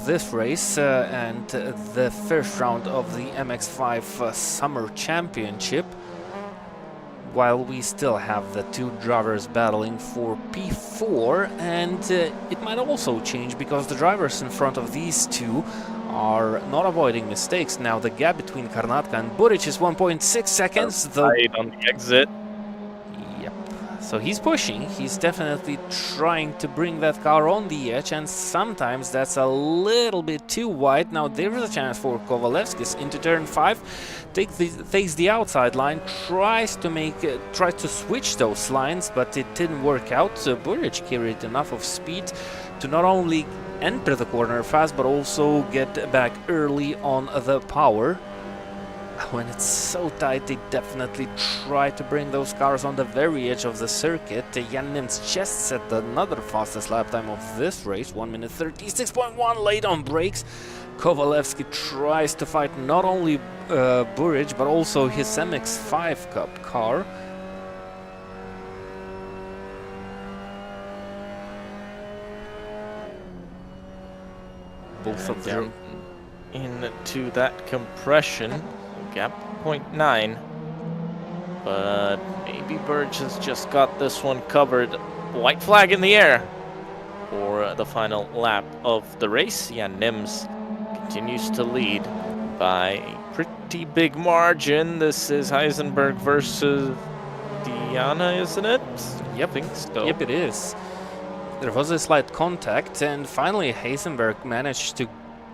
this race and the first round of the MX5 Summer Championship, while we still have the two drivers battling for P4, and it might also change because the drivers in front of these two are not avoiding mistakes. Now the gap between Karnatka and Buric is 1.6 seconds. Right on the exit. Yep. So he's pushing. He's definitely trying to bring that car on the edge, and sometimes that's a little bit too wide. Now there is a chance for Kovalevskis into turn 5. Takes the outside line, tries to switch those lines, but it didn't work out. So Buric carried enough of speed to not only enter the corner fast, but also get back early on the power. When it's so tight, they definitely try to bring those cars on the very edge of the circuit. Jan Nims just set another fastest lap time of this race, 1 minute 36.1, late on brakes. Kovalevsky tries to fight not only Buric, but also his MX5 Cup car. Both of them into that compression. Gap 0.9, but maybe Buric has just got this one covered. White flag in the air for the final lap of the race. Jan Nims continues to lead by a pretty big margin. This is Heisenberg versus Diana, isn't it? Yep, I think so. Yep, it is. There was a slight contact, and finally Heisenberg managed to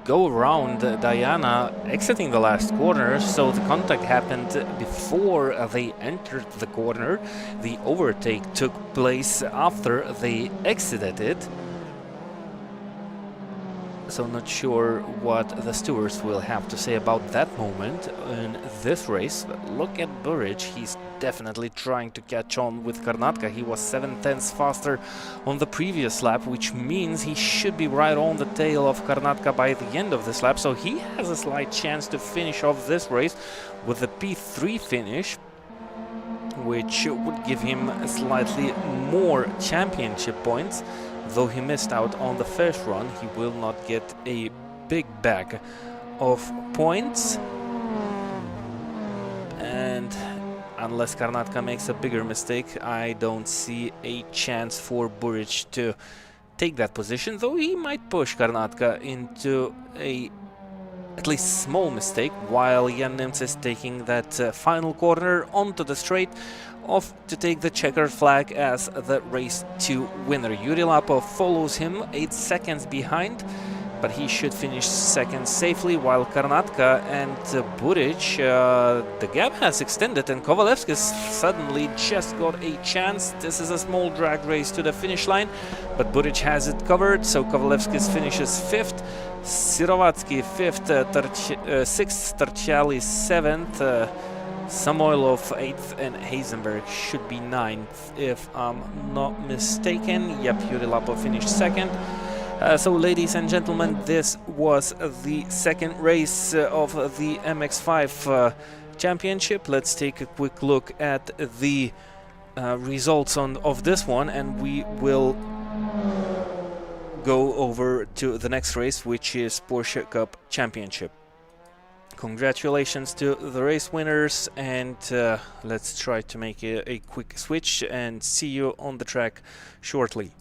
go around Diana, exiting the last corner. So the contact happened before they entered the corner. The overtake took place after they exited it. So not sure what the stewards will have to say about that moment in this race. But look at Buric, he's definitely trying to catch on with Karnatka. He was 7/10 faster on the previous lap, which means he should be right on the tail of Karnatka by the end of this lap. So he has a slight chance to finish off this race with a P3 finish, which would give him slightly more championship points. Though he missed out on the first run, he will not get a big bag of points. And unless Karnatka makes a bigger mistake, I don't see a chance for Buric to take that position, though he might push Karnatka into a at least small mistake, while Jan Nims is taking that final corner onto the straight off to take the checkered flag as the race 2 winner. Juri Lapo follows him 8 seconds behind, but he should finish second safely, while Karnatka and Buric, the gap has extended, and Kovalevskis suddenly just got a chance. This is a small drag race to the finish line, but Buric has it covered, so Kovalevskis finishes 5th, Sirovatsky 5th, 6th, Tarchiali 7th, Samoilov 8th, and Heisenberg should be 9th if I'm not mistaken. Yep, Yuri Lapo finished 2nd. So ladies and gentlemen, this was the second race of the MX5 championship. Let's take a quick look at the results of this one, and we will go over to the next race, which is Porsche Cup Championship. Congratulations to the race winners, and let's try to make a quick switch and see you on the track shortly.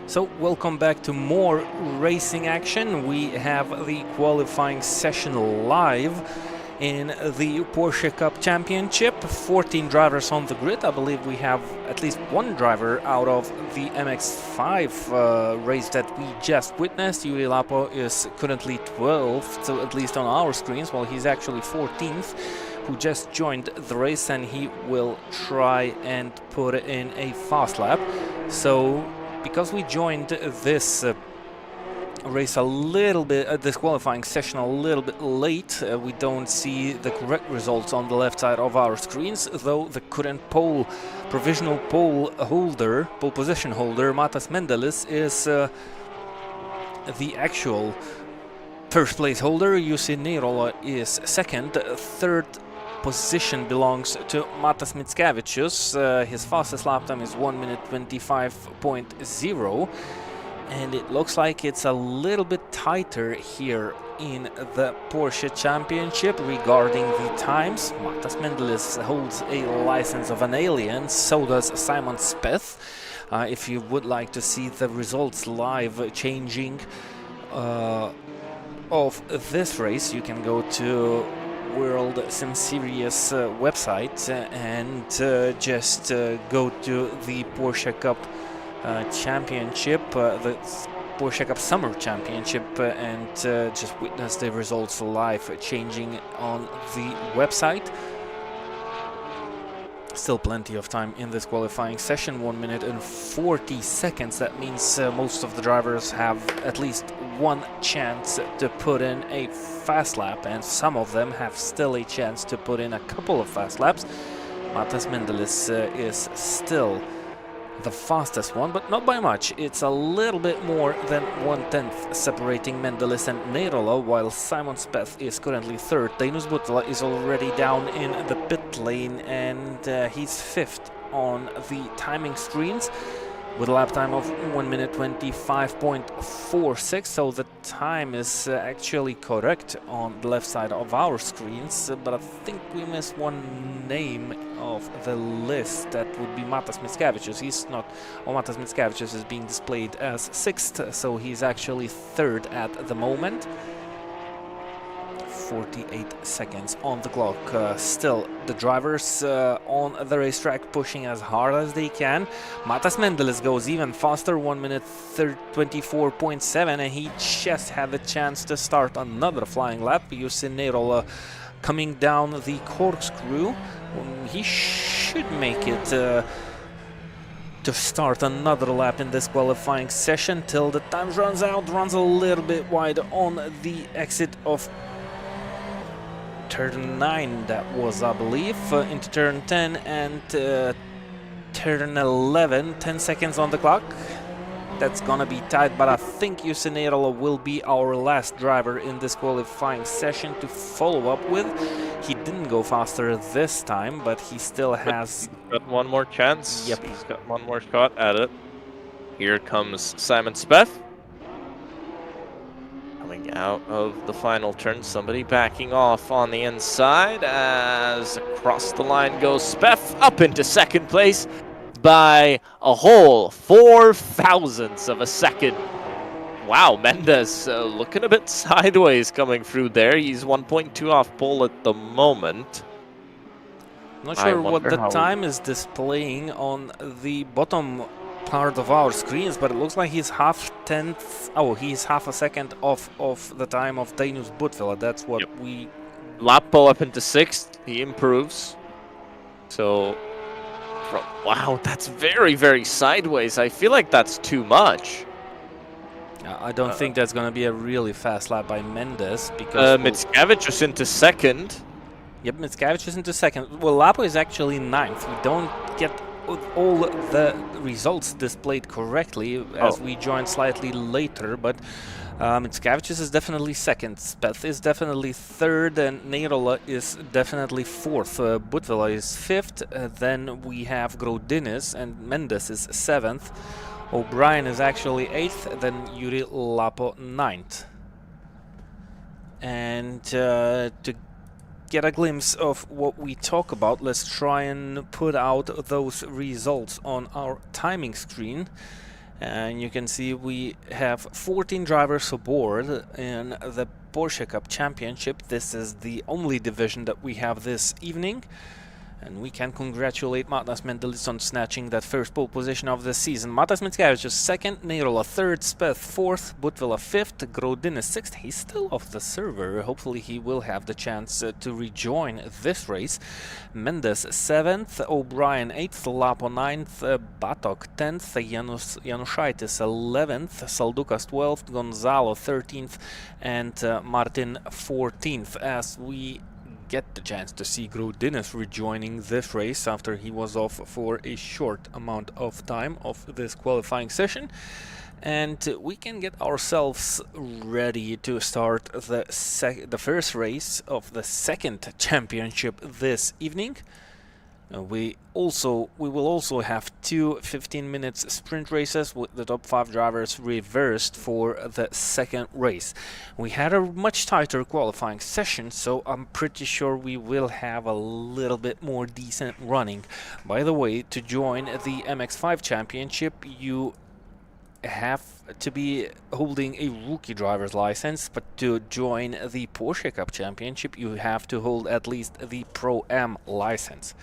So welcome back to more racing action. We have the qualifying session live in the Porsche Cup Championship. 14 drivers on the grid. I believe we have at least one driver out of the MX5 race that we just witnessed. Yuri Lapo is currently 12th, so at least on our screens, while he's actually 14th, who just joined the race, and he will try and put in a fast lap. So because we joined this race a little bit, this qualifying session a little bit late, we don't see the correct results on the left side of our screens, though the current provisional pole position holder, Matas Mendelis, is the actual first place holder. Jussi Neirola is second. Third position belongs to Matas Mickevičius. His fastest lap time is 1 minute 25.0, and it looks like it's a little bit tighter here in the Porsche Championship regarding the times. Matas Mendelis holds a license of an alien, so does Simon Speth. If you would like to see the results live changing of this race, you can go to World Sim Series website and just go to the Porsche Cup Championship, the Porsche Cup Summer Championship, and just witness the results live changing on the website. Still plenty of time in this qualifying session, 1 minute and 40 seconds. That means most of the drivers have at least one chance to put in a fast lap, and some of them have still a chance to put in a couple of fast laps. Matas Mendelis is still the fastest one, but not by much. It's a little bit more than 1/10 separating Mendelis and Neirola, while Simon Speth is currently third. Deinus Butala is already down in the pit lane, and he's fifth on the timing screens with a lap time of 1 minute 25.46, so the time is actually correct on the left side of our screens, but I think we missed one name of the list. That would be Matas Mickevičius. He's not, well, Matas Mickevičius is being displayed as sixth, so he's actually third at the moment. 48 seconds on the clock. Still, the drivers on the racetrack pushing as hard as they can. Matas Mendelis goes even faster, 1 minute 24.7, and he just had the chance to start another flying lap. Jussi Neirola coming down the corkscrew. He should make it to start another lap in this qualifying session till the time runs out. Runs a little bit wide on the exit of turn 9, that was, I believe, into turn 10 and turn 11. 10 seconds on the clock. That's gonna be tight, but I think Jussi Neirola will be our last driver in this qualifying session to follow up with. He didn't go faster this time, but he still has... He's got one more chance. Yep. He's got one more shot at it. Here comes Simon Speth. Coming out of the final turn, somebody backing off on the inside as across the line goes Speth up into second place by a whole 0.004 of a second. Wow, Mendes looking a bit sideways coming through there. He's 1.2 off pole at the moment. Not sure what the time is displaying on the bottom part of our screens, but it looks like he's he's half a second off of the time of Deinus Butala. That's what we... Lapo up into sixth, he improves. So, wow, that's very, very sideways. I feel like that's too much. I don't think that's going to be a really fast lap by Mendes, because... Mickevičius into second. Yep, Mickevičius into second. Well, Lapo is actually ninth. We don't get all the results displayed correctly as we joined slightly later, but Mickevičius is definitely second, Speth is definitely third, and Neirola is definitely fourth. Butala is fifth, then we have Grodinis, and Mendes is seventh. O'Brien is actually eighth, then Yuri Lapo ninth. And to get a glimpse of what we talk about, let's try and put out those results on our timing screen. And you can see we have 14 drivers aboard in the Porsche Cup Championship. This is the only division that we have this evening. And we can congratulate Matas Mendelis on snatching that first pole position of the season. Matas Mickevičius second, Neirola third, Speth fourth, Butala fifth, Grodinis sixth. He's still off the server. Hopefully he will have the chance to rejoin this race. Mendes seventh, O'Brien eighth, Lapo ninth, Batok 10th, Janušaitis 11th, Saldukas 12th, Gonzalo 13th, and Martin 14th, as we get the chance to see Grodinis rejoining this race after he was off for a short amount of time of this qualifying session. And we can get ourselves ready to start the first race of the second championship this evening. We will also have two 15 minutes sprint races with the top 5 drivers reversed for the second race. We had a much tighter qualifying session, so I'm pretty sure we will have a little bit more decent running. By the way, to join the MX5 Championship, you have to be holding a rookie driver's license, but to join the Porsche Cup Championship, you have to hold at least the Pro-Am license.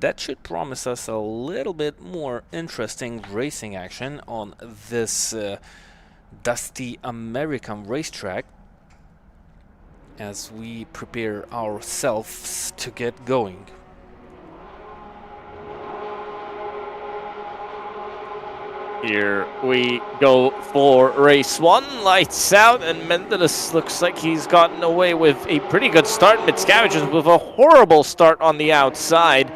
That should promise us a little bit more interesting racing action on this dusty American racetrack as we prepare ourselves to get going. Here we go for race 1, lights out, and Mendelis looks like he's gotten away with a pretty good start. Mickevičius with a horrible start on the outside.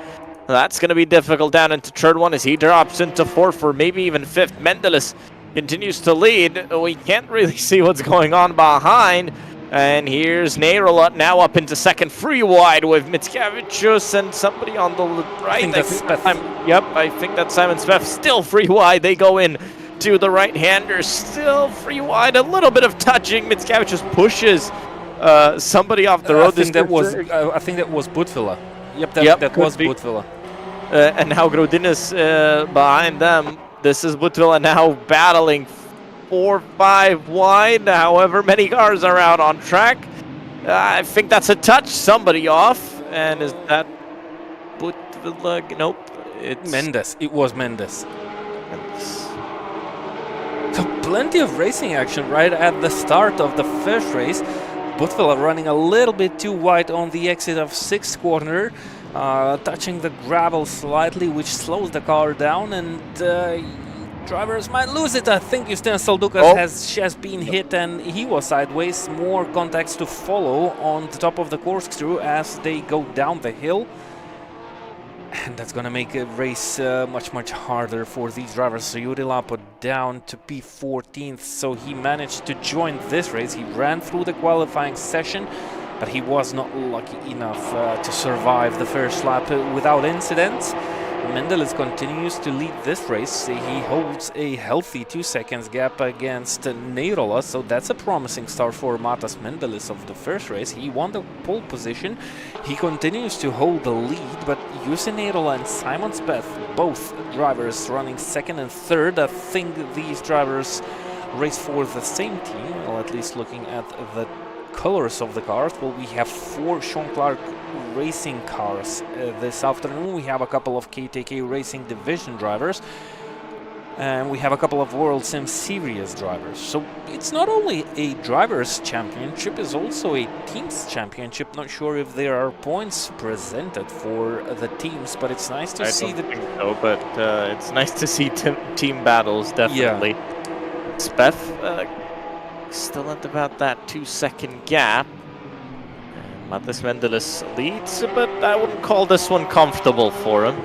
That's going to be difficult down into turn 1 as he drops into 4th or maybe even 5th. Mendelis continues to lead. We can't really see what's going on behind. And here's Nairola now up into 2nd, free wide with Mitskavicius and somebody on the right. I think that's Simon Speff. Still free wide. They go in to the right-hander. Still free wide. A little bit of touching. Mitskavicius pushes somebody off the road. I think that was Butvilla. Yep, that was Butvilla. And now Grodinis behind them. This is Butvilla now battling 4-5 wide. However many cars are out on track. I think that's a touch. Somebody off. And is that Butvilla? Nope. It's Mendes. It was Mendes. So plenty of racing action right at the start of the first race. Butvilla running a little bit too wide on the exit of 6th corner. Touching the gravel slightly, which slows the car down, and drivers might lose it. I think Justin Saldukas has been hit, and he was sideways. More contacts to follow on the top of the corkscrew as they go down the hill. And that's going to make a race much harder for these drivers. So Yuri Lapo down to P14th, so he managed to join this race. He ran through the qualifying session, but he was not lucky enough to survive the first lap without incidents. Mendelis continues to lead this race. He holds a healthy 2 seconds gap against Nairola, so that's a promising start for Matas Mendelis of the first race. He won the pole position. He continues to hold the lead, but Jussi Nairola and Simon Speth, both drivers running 2nd and 3rd. I think these drivers race for the same team, or at least looking at the colors of the cars. Well, we have 4 Sean Clark racing cars this afternoon. We have a couple of KTK Racing Division drivers, and we have a couple of World Sim Series drivers. So it's not only a drivers championship, it's also a teams championship. Not sure if there are points presented for the teams, but it's nice to see that. I don't think so, but it's nice to see team battles, definitely. Yeah. Speff still at about that 2 second gap. Matas Mendelis leads, but I wouldn't call this one comfortable for him.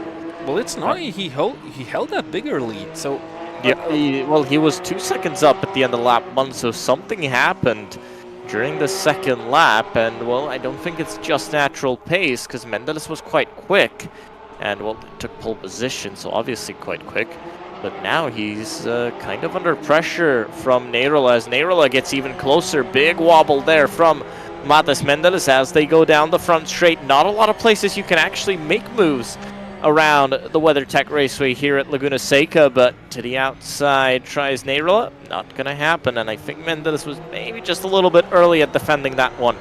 Well, it's not. He held that bigger lead, so... Yeah, he was 2 seconds up at the end of lap 1, so something happened during the 2nd lap, and, well, I don't think it's just natural pace, because Mendelis was quite quick, and, well, took pole position, so obviously quite quick. But now he's kind of under pressure from Nairola as Nairola gets even closer. Big wobble there from Matas Mendelis as they go down the front straight. Not a lot of places you can actually make moves around the WeatherTech Raceway here at Laguna Seca, but to the outside tries Nairola. Not going to happen, and I think Mendelis was maybe just a little bit early at defending that one.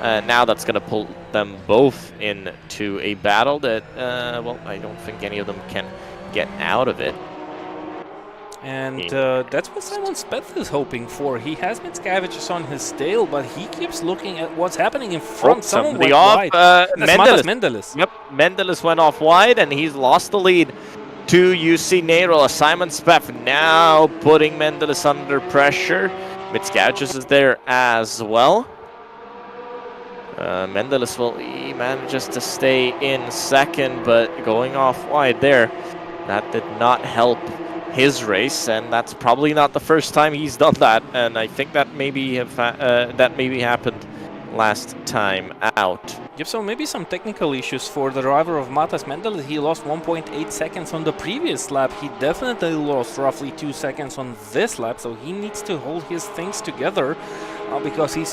Now that's going to pull them both into a battle that, well, I don't think any of them can get out of it. And that's what Simon Speth is hoping for. He has Mitskavicius on his tail, but he keeps looking at what's happening in front. Someone went wide. Mendelis. Yep, Mendelis went off wide, and he's lost the lead to Jussi Nairola. Simon Speth now putting Mendelis under pressure. Mitskavicius is there as well. Mendelis, well, he manages to stay in 2nd, but going off wide there, that did not help his race, and that's probably not the first time he's done that, and I think that maybe happened last time out. Yep, so maybe some technical issues for the driver of Matas Mendelis. He lost 1.8 seconds on the previous lap. He definitely lost roughly 2 seconds on this lap, so he needs to hold his things together because he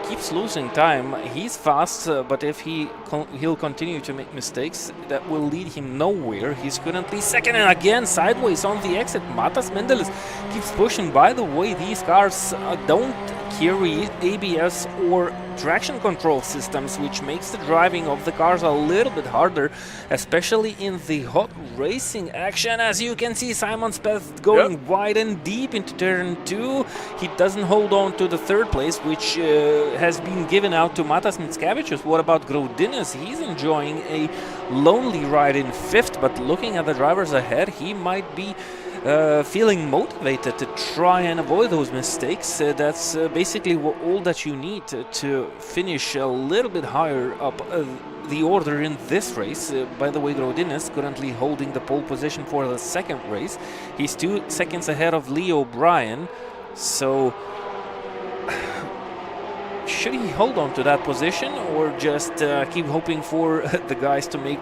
keeps losing time. He's fast, but if he'll continue to make mistakes, that will lead him nowhere. He's currently 2nd, and again sideways on the exit. Matas Mendelis keeps pushing. By the way, these cars don't carry ABS or traction control systems, which makes the driving of the cars a little bit harder, especially in the hot racing action. As you can see, Simon Speth going wide and deep into turn 2. He doesn't hold on to the 3rd place, which has been given out to Matas Mitskavicius. What about Grodinis? He's enjoying a lonely ride in 5th, but looking at the drivers ahead, he might be feeling motivated to try and avoid those mistakes. That's basically all that you need to finish a little bit higher up the order in this race. By the way, Grodinis currently holding the pole position for the second race. He's 2 seconds ahead of Lee O'Brien. So should he hold on to that position or just keep hoping for the guys to make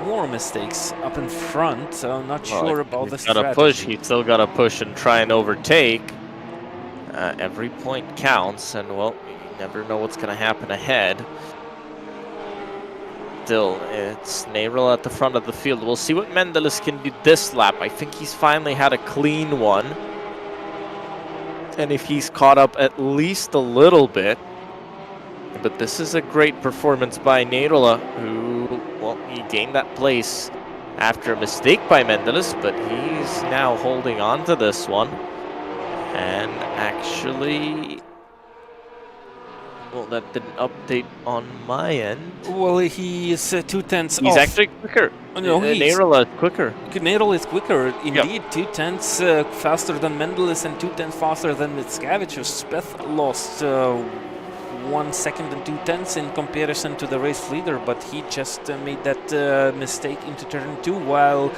more mistakes up in front? I'm not sure about the strategy. He's still got to push and try and overtake. Every point counts, and well, you never know what's going to happen ahead. Still, it's Neyril at the front of the field. We'll see what Mendelis can do this lap. I think he's finally had a clean one. And if he's caught up at least a little bit. But this is a great performance by Neyril, who, well, he gained that place after a mistake by Mendelis, but he's now holding on to this one. And actually, well, that didn't update on my end. Well, he is 2/10 off. He's actually quicker. No, Neyril is quicker. Neyril is quicker, indeed. Yep. 2/10 faster than Mendelis and 2/10 faster than Mickiewicz. Speth lost 1 second and 2/10 in comparison to the race leader, but he just made that mistake into turn 2 while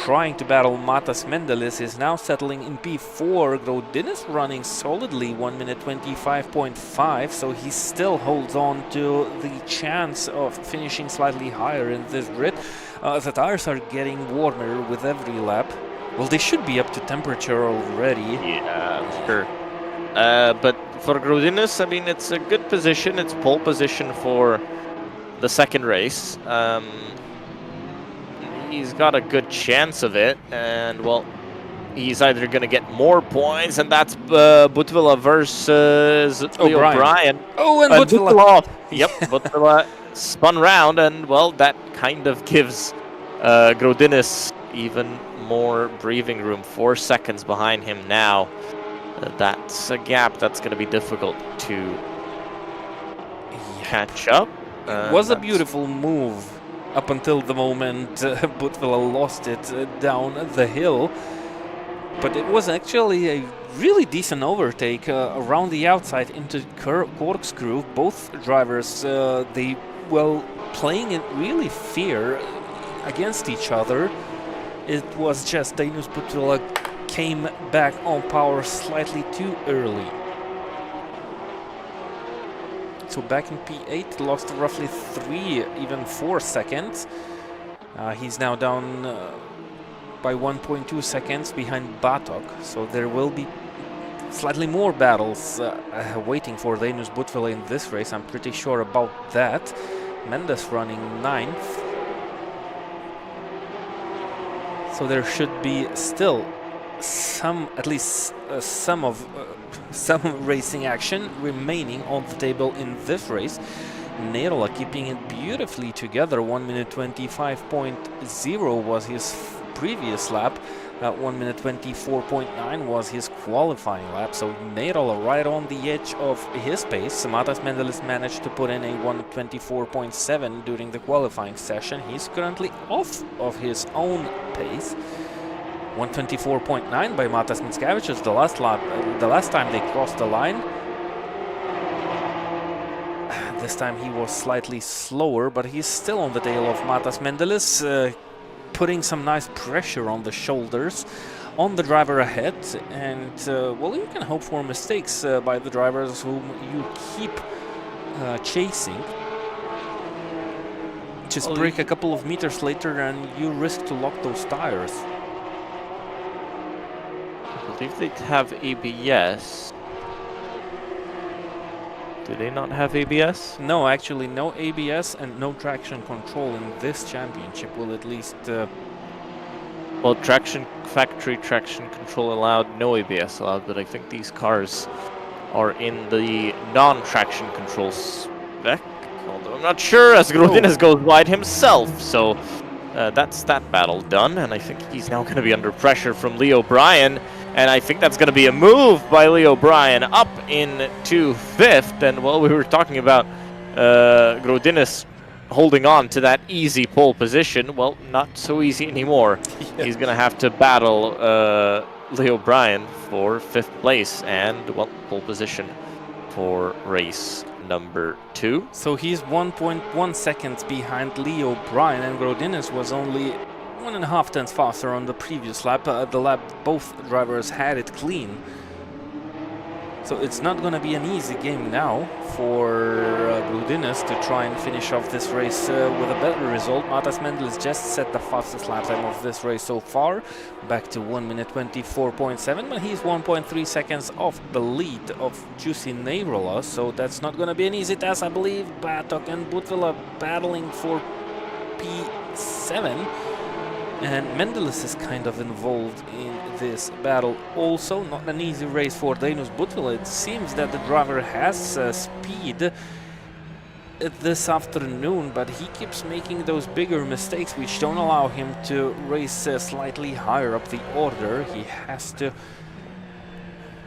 trying to battle Matas Mendelis. Is now settling in P4. Grodinis running solidly 1 minute 25.5, so he still holds on to the chance of finishing slightly higher in this grid. The tires are getting warmer with every lap. Well, they should be up to temperature already. Yeah, sure. But for Grodinis, I mean, it's a good position. It's pole position for the second race. He's got a good chance of it, and well, he's either going to get more points, and that's Butvila versus O'Brien. Oh, and Butvila. Yep, Butvila spun round, and well, that kind of gives Grodinis even more breathing room. 4 seconds behind him now. That's a gap that's going to be difficult to catch up. It was a beautiful move up until the moment Butvila lost it down the hill. But it was actually a really decent overtake around the outside into corkscrew. Both drivers, they well playing it really fair against each other. It was just Dainius Butvila came back on power slightly too early. So back in P8, lost roughly 3, even 4 seconds. He's now down by 1.2 seconds behind Batok. So there will be slightly more battles waiting for Dainius Butvila in this race. I'm pretty sure about that. Mendes running 9th. So there should be still some, at least some racing action remaining on the table in this race. Neyril keeping it beautifully together. 1 minute 25.0 was his previous lap. 1 minute 24.9 was his qualifying lap. So Neyril right on the edge of his pace. Matas Mendelis managed to put in a 1:24.7 during the qualifying session. He's currently off of his own pace. 1:24.9 by Matas Mickiewicz the last lap, the last time they crossed the line. This time he was slightly slower, but he's still on the tail of Matas Mendelis, putting some nice pressure on the shoulders on the driver ahead. And well, you can hope for mistakes by the drivers whom you keep chasing. Just brake a couple of meters later and you risk to lock those tires. I believe they have ABS. Do they not have ABS? No, actually no ABS and no traction control in this championship. Will at least... Well, factory traction control allowed, no ABS allowed, but I think these cars are in the non-traction control spec. Although I'm not sure, as Grodinis goes wide himself, so that's that battle done, and I think he's now going to be under pressure from Lee O'Brien. And I think that's going to be a move by Lee O'Brien up into 5th. And well, we were talking about Grodinis holding on to that easy pole position. Well, not so easy anymore. Yeah. He's going to have to battle Leo Bryan for 5th place and, well, pole position for race number 2. So he's 1.1 seconds behind Leo Bryan, and Grodinis was only 1.5 tenths faster on the previous lap. The lap both drivers had it clean. So it's not going to be an easy game now for Grodinis to try and finish off this race with a better result. Matas Mendelis just set the fastest lap time of this race so far, back to 1 minute 24.7, but he's 1.3 seconds off the lead of Jussi Neirola, so that's not going to be an easy task. I believe Batok and Butvila battling for P7, and Mendelis is kind of involved in this battle also. Not an easy race for Dainus Butvila. It seems that the driver has speed this afternoon, but he keeps making those bigger mistakes which don't allow him to race slightly higher up the order. He has to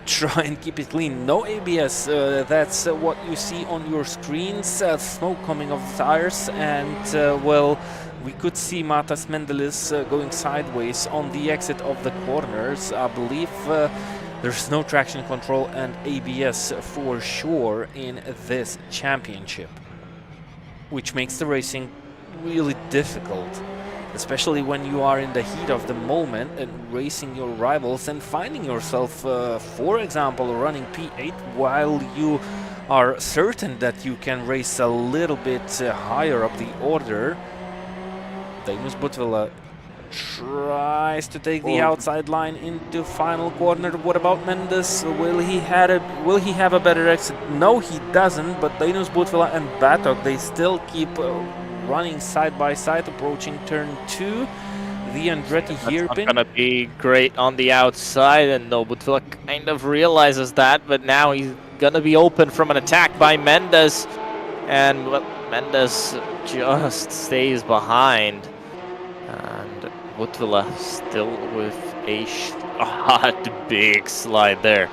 try and keep it clean. No ABS, that's what you see on your screens. Smoke coming off the tires, and well, we could see Matas Mendelis going sideways on the exit of the corners. I believe there's no traction control and ABS for sure in this championship, which makes the racing really difficult, especially when you are in the heat of the moment and racing your rivals and finding yourself, for example, running P8 while you are certain that you can race a little bit higher up the order. Dainus Butvila tries to take the outside line into final corner. What about Mendes? Will he have a better exit? No, he doesn't. But Dainus Butvila and Batok, they still keep running side by side, approaching turn 2. The Andretti hairpin. That's not gonna be great on the outside, and no, Butvila kind of realizes that, but now he's gonna be open from an attack by Mendes, and well, Mendes just stays behind. And Butvila still with a hot big slide there.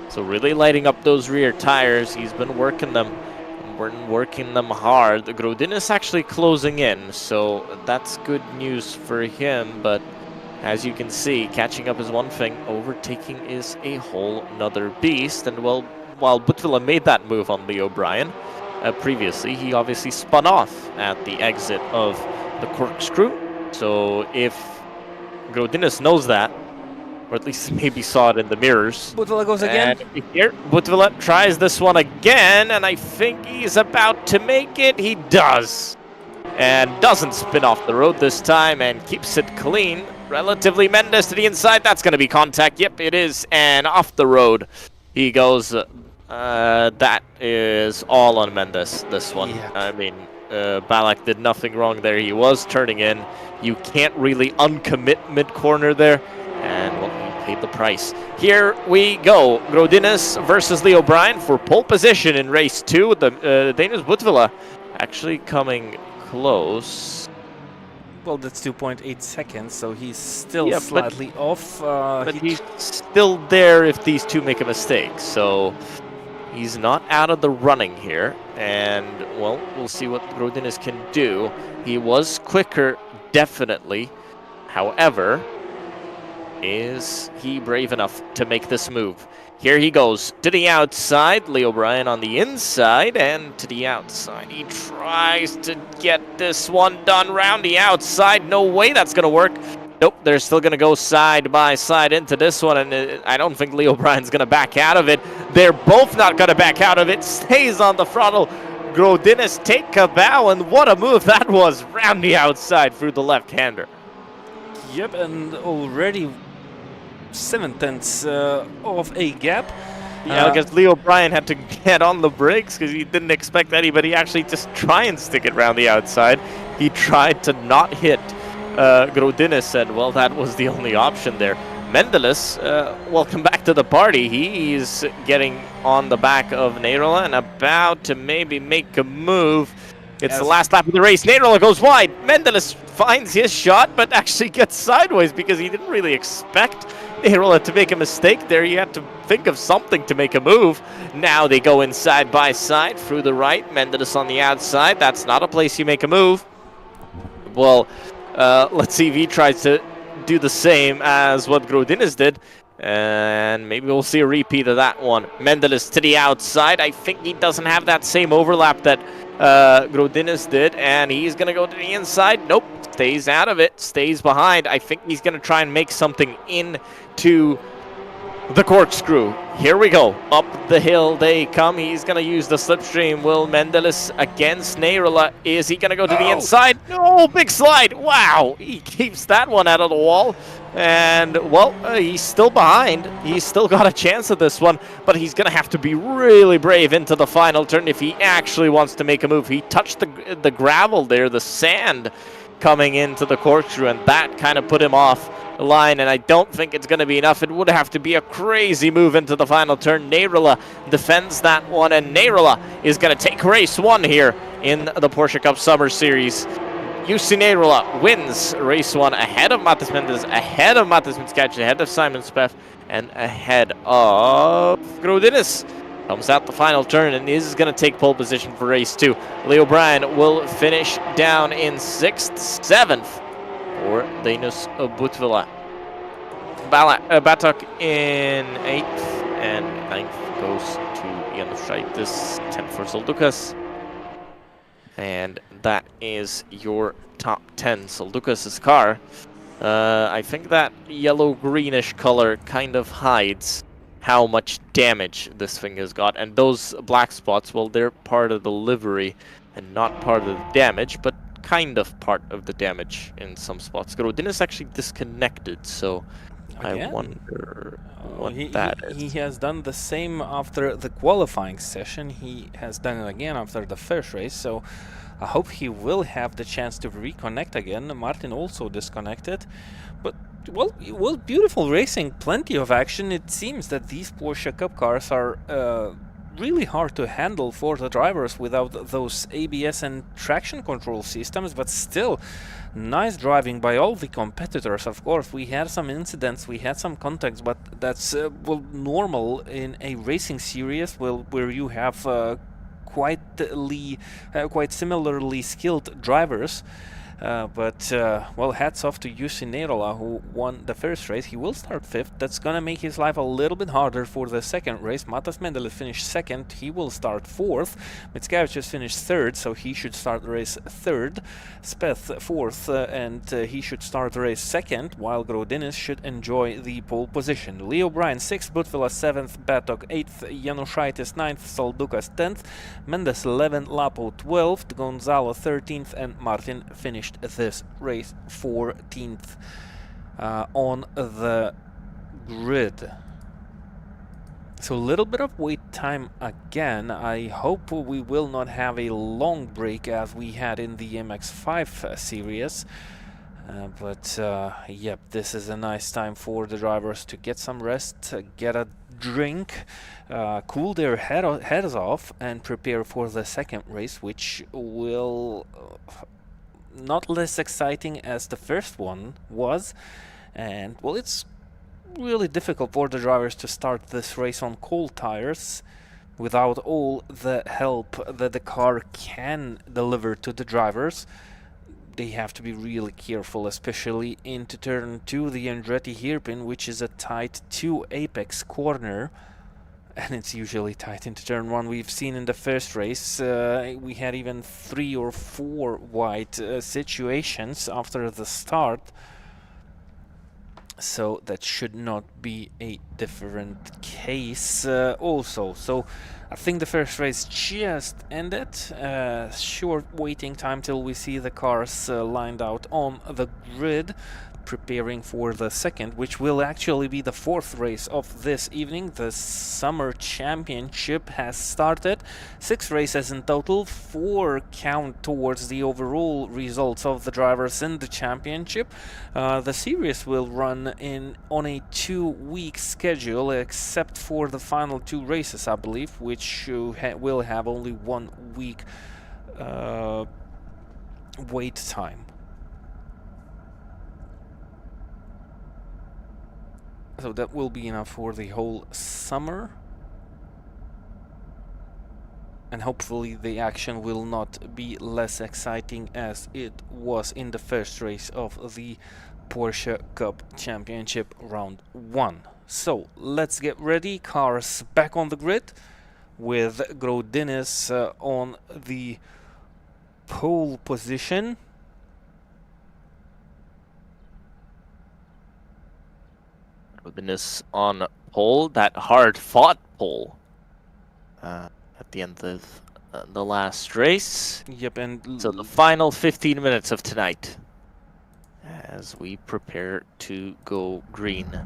So really lighting up those rear tires. He's been working them hard. Grodinis actually closing in, so that's good news for him. But as you can see, catching up is one thing, overtaking is a whole nother beast. And well, while Butvila made that move on Leo Bryan previously, he obviously spun off at the exit of the corkscrew. So if Grodinis knows that, or at least maybe saw it in the mirrors. Butvila goes again. And here, Butvila tries this one again, and I think he's about to make it. He does. And doesn't spin off the road this time and keeps it clean. Relatively Mendes to the inside. That's going to be contact. Yep, it is. And off the road he goes. That is all on Mendes, this one. Yeah. I mean, Balak did nothing wrong there. He was turning in. You can't really uncommit mid-corner there. And well, he paid the price. Here we go. Grodinis versus Leo Bryan for pole position in race 2. The Dainus Butvila actually coming close. Well, that's 2.8 seconds, so he's still slightly off. But he's still there if these two make a mistake. So he's not out of the running here. And, well, we'll see what Grodinis can do. He was quicker, definitely. However, is he brave enough to make this move? Here he goes to the outside. Leo Bryan on the inside and to the outside. He tries to get this one done round the outside. No way that's going to work. Nope, they're still going to go side by side into this one, and I don't think Leo Bryan's going to back out of it. They're both not going to back out of it. Stays on the throttle. Grodinis take a bow, and what a move that was. Round the outside through the left-hander. Yep, and already 7 tenths of a gap. Yeah, because Leo Bryan had to get on the brakes because he didn't expect anybody actually just try and stick it around the outside. He tried to not hit Grodinis, and well, that was the only option there. Mendelis, welcome back to the party. He's getting on the back of Neirola and about to maybe make a move. It's the last lap of the race. Neirola goes wide. Mendelis finds his shot, but actually gets sideways because he didn't really expect Neirola to make a mistake there. You had to think of something to make a move. Now they go in side by side through the right. Mendelis on the outside. That's not a place you make a move. Well, let's see if he tries to do the same as what Grodinis did. And maybe we'll see a repeat of that one. Mendelis to the outside. I think he doesn't have that same overlap that Grodinis did. And he's going to go to the inside. Nope. Stays out of it. Stays behind. I think he's going to try and make something into the corkscrew. Here we go. Up the hill they come. He's going to use the slipstream. Will Mendelis against Neirola. Is he going to go to the inside? No, big slide. Wow. He keeps that one out of the wall. And, well, he's still behind. He's still got a chance at this one. But he's going to have to be really brave into the final turn if he actually wants to make a move. He touched the gravel there, the sand coming into the corkscrew. And that kind of put him off line, and I don't think it's going to be enough. It would have to be a crazy move into the final turn. Neirola defends that one, and Neirola is going to take race 1 here in the Porsche Cup Summer Series. Jussi Neirola wins race 1 ahead of Matas Mendes, ahead of Matas Mitskaj, ahead of Simon Speff, and ahead of Grodinis. Comes out the final turn and is going to take pole position for race 2. Leo Bryan will finish down in 6th, 7th. For Dainus Butvila. Batok in 8th, and 9th goes to Januszaitis, 10th for Soldukas. And that is your top 10. Soldukas' car. I think that yellow-greenish color kind of hides how much damage this thing has got. And those black spots, well, they're part of the livery and not part of the damage, but kind of part of the damage in some spots. Grodinis actually disconnected, so again? I wonder what that is. He has done the same after the qualifying session. He has done it again after the first race, so I hope he will have the chance to reconnect again. Martin also disconnected, but well, beautiful racing, plenty of action. It seems that these Porsche Cup cars are really hard to handle for the drivers without those ABS and traction control systems, but still nice driving by all the competitors. Of course, we had some incidents, we had some contacts, but that's well, normal in a racing series where you have quite similarly skilled drivers. Well, hats off to Jussi Neirola, who won the first race. He will start 5th. That's gonna make his life a little bit harder for the second race. Matas Mendelis finished 2nd. He will start 4th. Mitskavicius just finished 3rd, so he should start the race 3rd. Speth 4th, and he should start the race 2nd, while Grodinis should enjoy the pole position. Leo Bryan 6th, Butvila 7th, Batok 8th, Januszaitis 9th, Soldukas 10th, Mendes 11th, Lapo 12th, Gonzalo 13th, and Martin finished this race 14th on the grid. So a little bit of wait time again. I hope we will not have a long break as we had in the MX5 series. Yep, this is a nice time for the drivers to get some rest, get a drink, cool their heads off, and prepare for the second race, which will not less exciting as the first one was. And well, it's really difficult for the drivers to start this race on cold tires without all the help that the car can deliver to the drivers. They have to be really careful, especially into turn 2, the Andretti hairpin, which is a tight 2 apex corner. And it's usually tight into turn 1. We've seen in the first race, we had even 3 or 4 wide situations after the start. So that should not be a different case also. So I think the first race just ended. Short waiting time till we see the cars lined out on the grid, preparing for the second, which will actually be the 4th race of this evening. The Summer Championship has started. 6 races in total, 4 count towards the overall results of the drivers in the championship. The series will run on a 2-week schedule, except for the final 2 races, I believe, which will have only 1 week wait time. So that will be enough for the whole summer. And hopefully the action will not be less exciting as it was in the first race of the Porsche Cup Championship round 1. So let's get ready. Cars back on the grid with Grodinis on the pole position. Grodinis on pole, that hard-fought pole at the end of the last race. Yep, and so the final 15 minutes of tonight as we prepare to go green.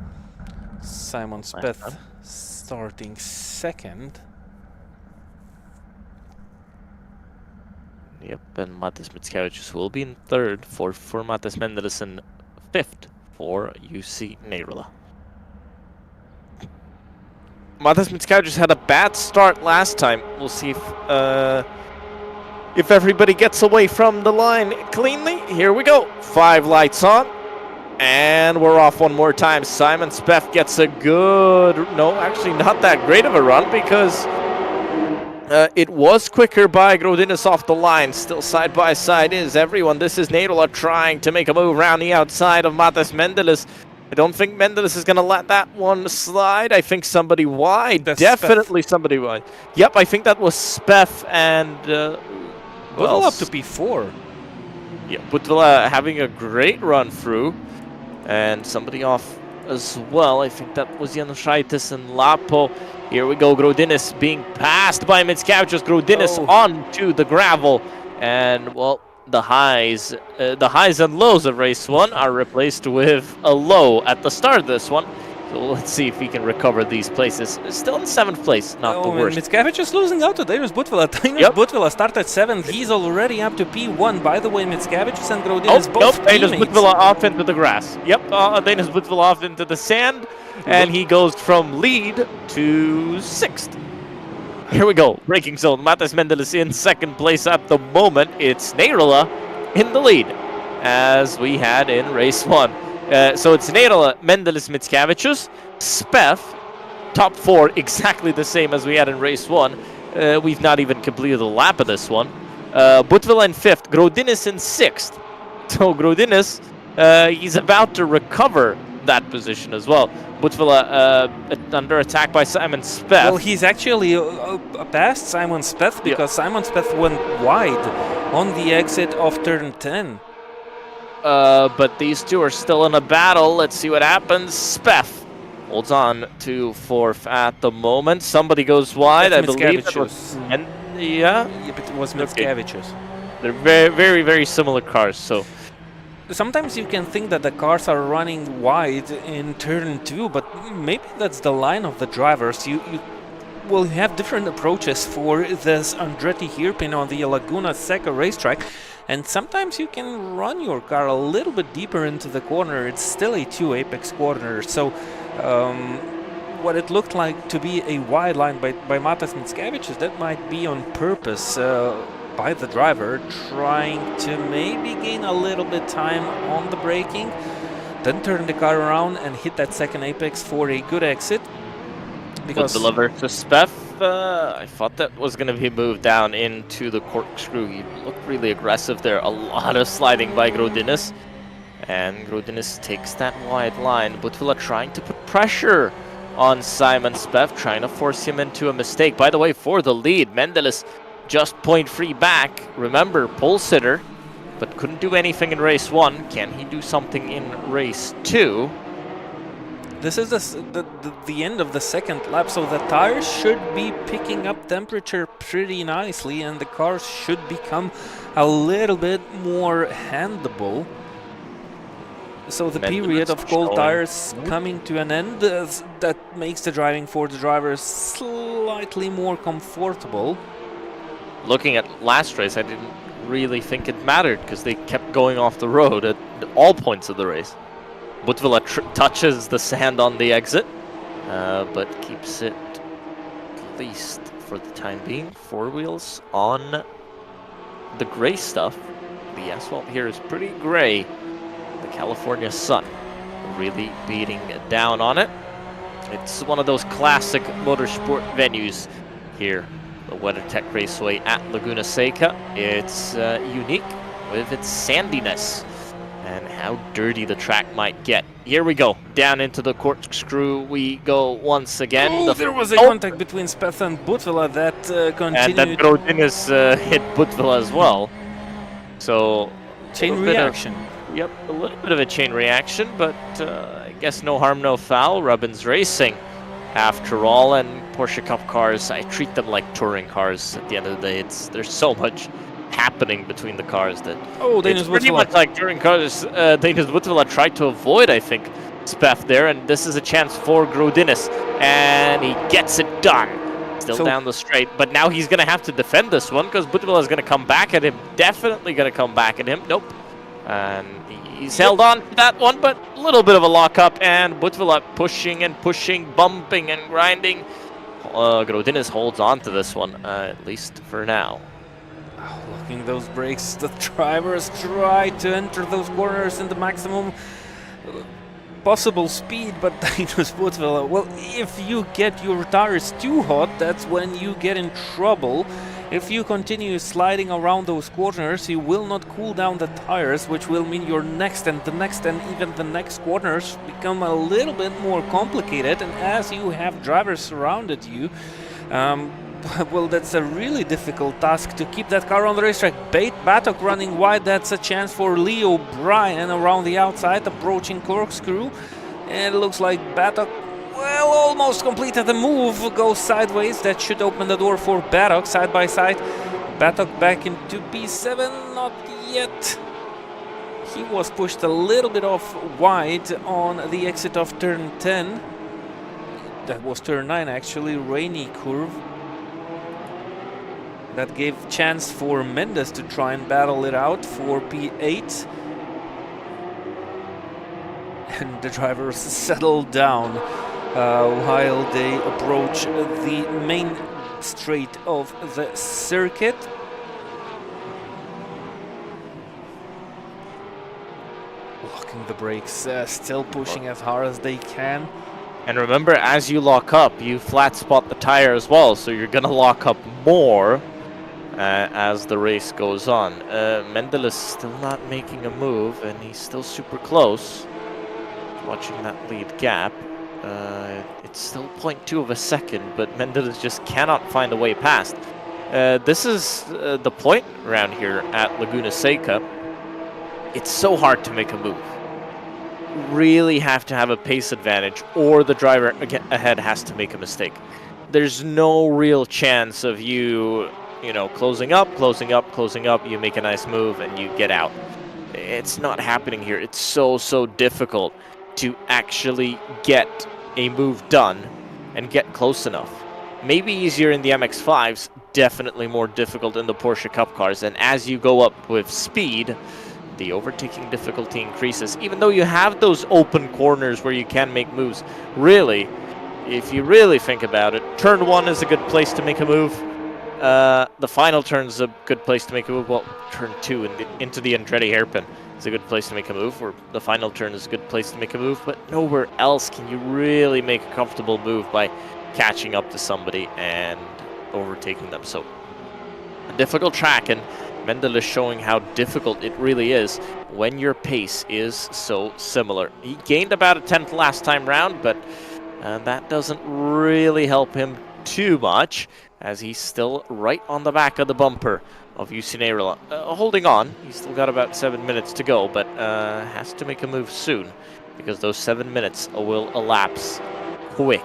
Simon Speth starting second. Yep, and Matas Mickiewicz will be in third, fourth for Matas Mendeles, and fifth for UC Neirula. Matas Mickiewicz had a bad start last time. We'll see if everybody gets away from the line cleanly. Here we go. 5 lights on. And we're off one more time. Simon Speth gets a good... No, actually not that great of a run because it was quicker by Grodinis off the line. Still side by side is everyone. This is Neirula trying to make a move around the outside of Matas Mendeles. I don't think Mendeles is going to let that one slide. I think somebody wide. That's Definitely Speth. somebody wide. Yep, I think that was Speth and... well, up to P4. Yeah, Butvila having a great run through. And somebody off as well. I think that was Janušaitis and Lapo. Here we go. Grodinis being passed by Mickiewicz. Grodinis onto the gravel. And, well, the highs and lows of race 1 are replaced with a low at the start of this one. So let's see if we can recover these places. Still in 7th place, not the worst. Mickiewicz is losing out to Darius Butvila. Darius Butvila started 7th. He's already up to P1. By the way, Mickiewicz and Grodinis both teammates. Darius Butvila off into the grass. Yep, Darius Butvila off into the sand. And he goes from lead to 6th. Here we go. Braking zone. Matas Mendeles in 2nd place at the moment. It's Neirula in the lead, as we had in race 1. So it's Neirula, Mendeles, Mickiewicz, Speth, top 4, exactly the same as we had in race 1. We've not even completed the lap of this one. Butvila in 5th, Grodinis in 6th. So Grodinis, he's about to recover that position as well. Butvila under attack by Simon Speth. Well, he's actually past Simon Speth because Simon Speth went wide on the exit of turn 10. But these two are still in a battle. Let's see what happens. Speth holds on to 4th at the moment. Somebody goes wide. That's I believe it was. And yeah, but it was Mickiewicz. Okay. They're very, very, very similar cars. So sometimes you can think that the cars are running wide in turn 2, but maybe that's the line of the drivers. You will have different approaches for this Andretti hairpin on the Laguna Seca racetrack. And sometimes you can run your car a little bit deeper into the corner. It's still a 2 apex corner. So what it looked like to be a wide line by Matas Mickiewicz, that might be on purpose by the driver, trying to maybe gain a little bit time on the braking, then turn the car around and hit that 2nd apex for a good exit. Because Butvila versus Speth, I thought that was going to be moved down into the corkscrew. He looked really aggressive there. A lot of sliding by Grodinis. And Grodinis takes that wide line. Butvila trying to put pressure on Simon Speth, trying to force him into a mistake. By the way, for the lead, Mendeles just 0.3 back. Remember, pole sitter, but couldn't do anything in race 1. Can he do something in race 2? This is the end of the 2nd lap, so the tires should be picking up temperature pretty nicely, and the cars should become a little bit more handleable. So the period of cold tires coming to an end, that makes the driving for the drivers slightly more comfortable. Looking at last race, I didn't really think it mattered because they kept going off the road at all points of the race. Butvila touches the sand on the exit, but keeps it at least for the time being. 4 wheels on the gray stuff. The asphalt here is pretty gray. The California sun really beating down on it. It's one of those classic motorsport venues here, the WeatherTech Raceway at Laguna Seca. It's unique with its sandiness and how dirty the track might get. Here we go, down into the corkscrew we go once again. Oh, there was a contact between Speth and Butvila that continued. And then Grodinus hit Butvila as well. So chain reaction. Yep, a little bit of a chain reaction, but I guess no harm, no foul. Rubbin's Racing, after all, and Porsche Cup cars, I treat them like touring cars at the end of the day. There's so much happening between the cars that it's pretty much like touring cars. Danish Butvila tried to avoid, I think, Speth there, and this is a chance for Grodinus, and he gets it done. Still down the straight, but now he's going to have to defend this one because Butvila is going to come back at him. Definitely going to come back at him. Nope. And he's held on to that one, but a little bit of a lockup, and Butvila pushing and pushing, bumping and grinding. Grodinus holds on to this one, at least for now. Locking those brakes, the drivers try to enter those corners in the maximum possible speed, but Danish Butvila, well, if you get your tires too hot, that's when you get in trouble. If you continue sliding around those corners, you will not cool down the tires, which will mean your next and the next and even the next corners become a little bit more complicated. And as you have drivers surrounded you, well, that's a really difficult task to keep that car on the racetrack. Batok running wide, that's a chance for Leo Bryan around the outside, approaching corkscrew. And it looks like Batok, well, almost completed the move, goes sideways. That should open the door for Batok, side by side. Batok back into P7, not yet. He was pushed a little bit off wide on the exit of turn 10. That was turn 9 actually, rainy curve. That gave chance for Mendes to try and battle it out for P8. And the drivers settle down while they approach the main straight of the circuit. Locking the brakes, still pushing as hard as they can. And remember, as you lock up, you flat spot the tire as well, so you're going to lock up more as the race goes on. Mendel is still not making a move, and he's still super close. Watching that lead gap. It's still 0.2 of a second, but Mendel just cannot find a way past. This is the point around here at Laguna Seca. It's so hard to make a move. Really have to have a pace advantage, or the driver ahead has to make a mistake. There's no real chance of you know, closing up, you make a nice move and you get out. It's not happening here. It's so difficult to actually get a move done and get close enough. Maybe easier in the MX-5s, definitely more difficult in the Porsche Cup cars, and as you go up with speed, the overtaking difficulty increases. Even though you have those open corners where you can make moves, really, if you really think about it, turn 1 is a good place to make a move. The final turn is a good place to make a move. Well, turn 2 into the Andretti hairpin is a good place to make a move, or the final turn is a good place to make a move, but nowhere else can you really make a comfortable move by catching up to somebody and overtaking them. So, a difficult track, and Mendel is showing how difficult it really is when your pace is so similar. He gained about a 10th last time round, but that doesn't really help him too much, as he's still right on the back of the bumper of Jussi Neirala. Holding on, he's still got about 7 minutes to go, but has to make a move soon, because those 7 minutes will elapse quick.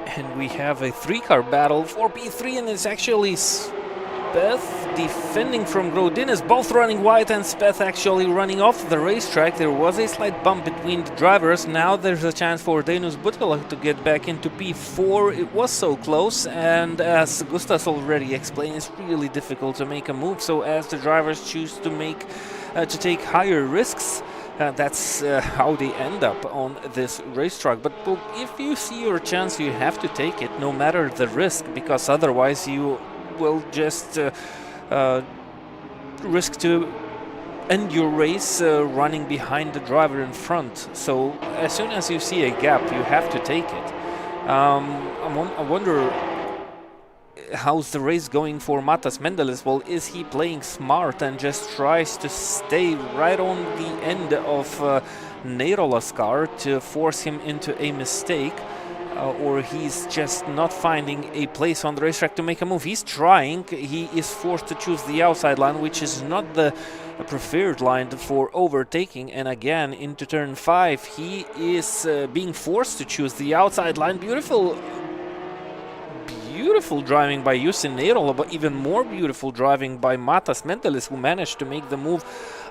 And we have a 3-car battle for P3, and it's actually Speth defending from Grodinus, both running wide, and Speth actually running off the racetrack. There was a slight bump between the drivers. Now there's a chance for Danish Butvila to get back into P4. It was so close, and as Gustas already explained, it's really difficult to make a move. So as the drivers choose to take higher risks, that's how they end up on this racetrack. But if you see your chance, you have to take it, no matter the risk, because otherwise you will just risk to end your race running behind the driver in front. So as soon as you see a gap, you have to take it. I wonder how's the race going for Matas Mendeles. Well, is he playing smart and just tries to stay right on the end of Neirola's car to force him into a mistake? Or he's just not finding a place on the racetrack to make a move. He's trying. He is forced to choose the outside line, which is not the preferred line for overtaking. And again, into turn 5, he is being forced to choose the outside line. Beautiful driving by Jussi Neirola, but even more beautiful driving by Matas Mendeles, who managed to make the move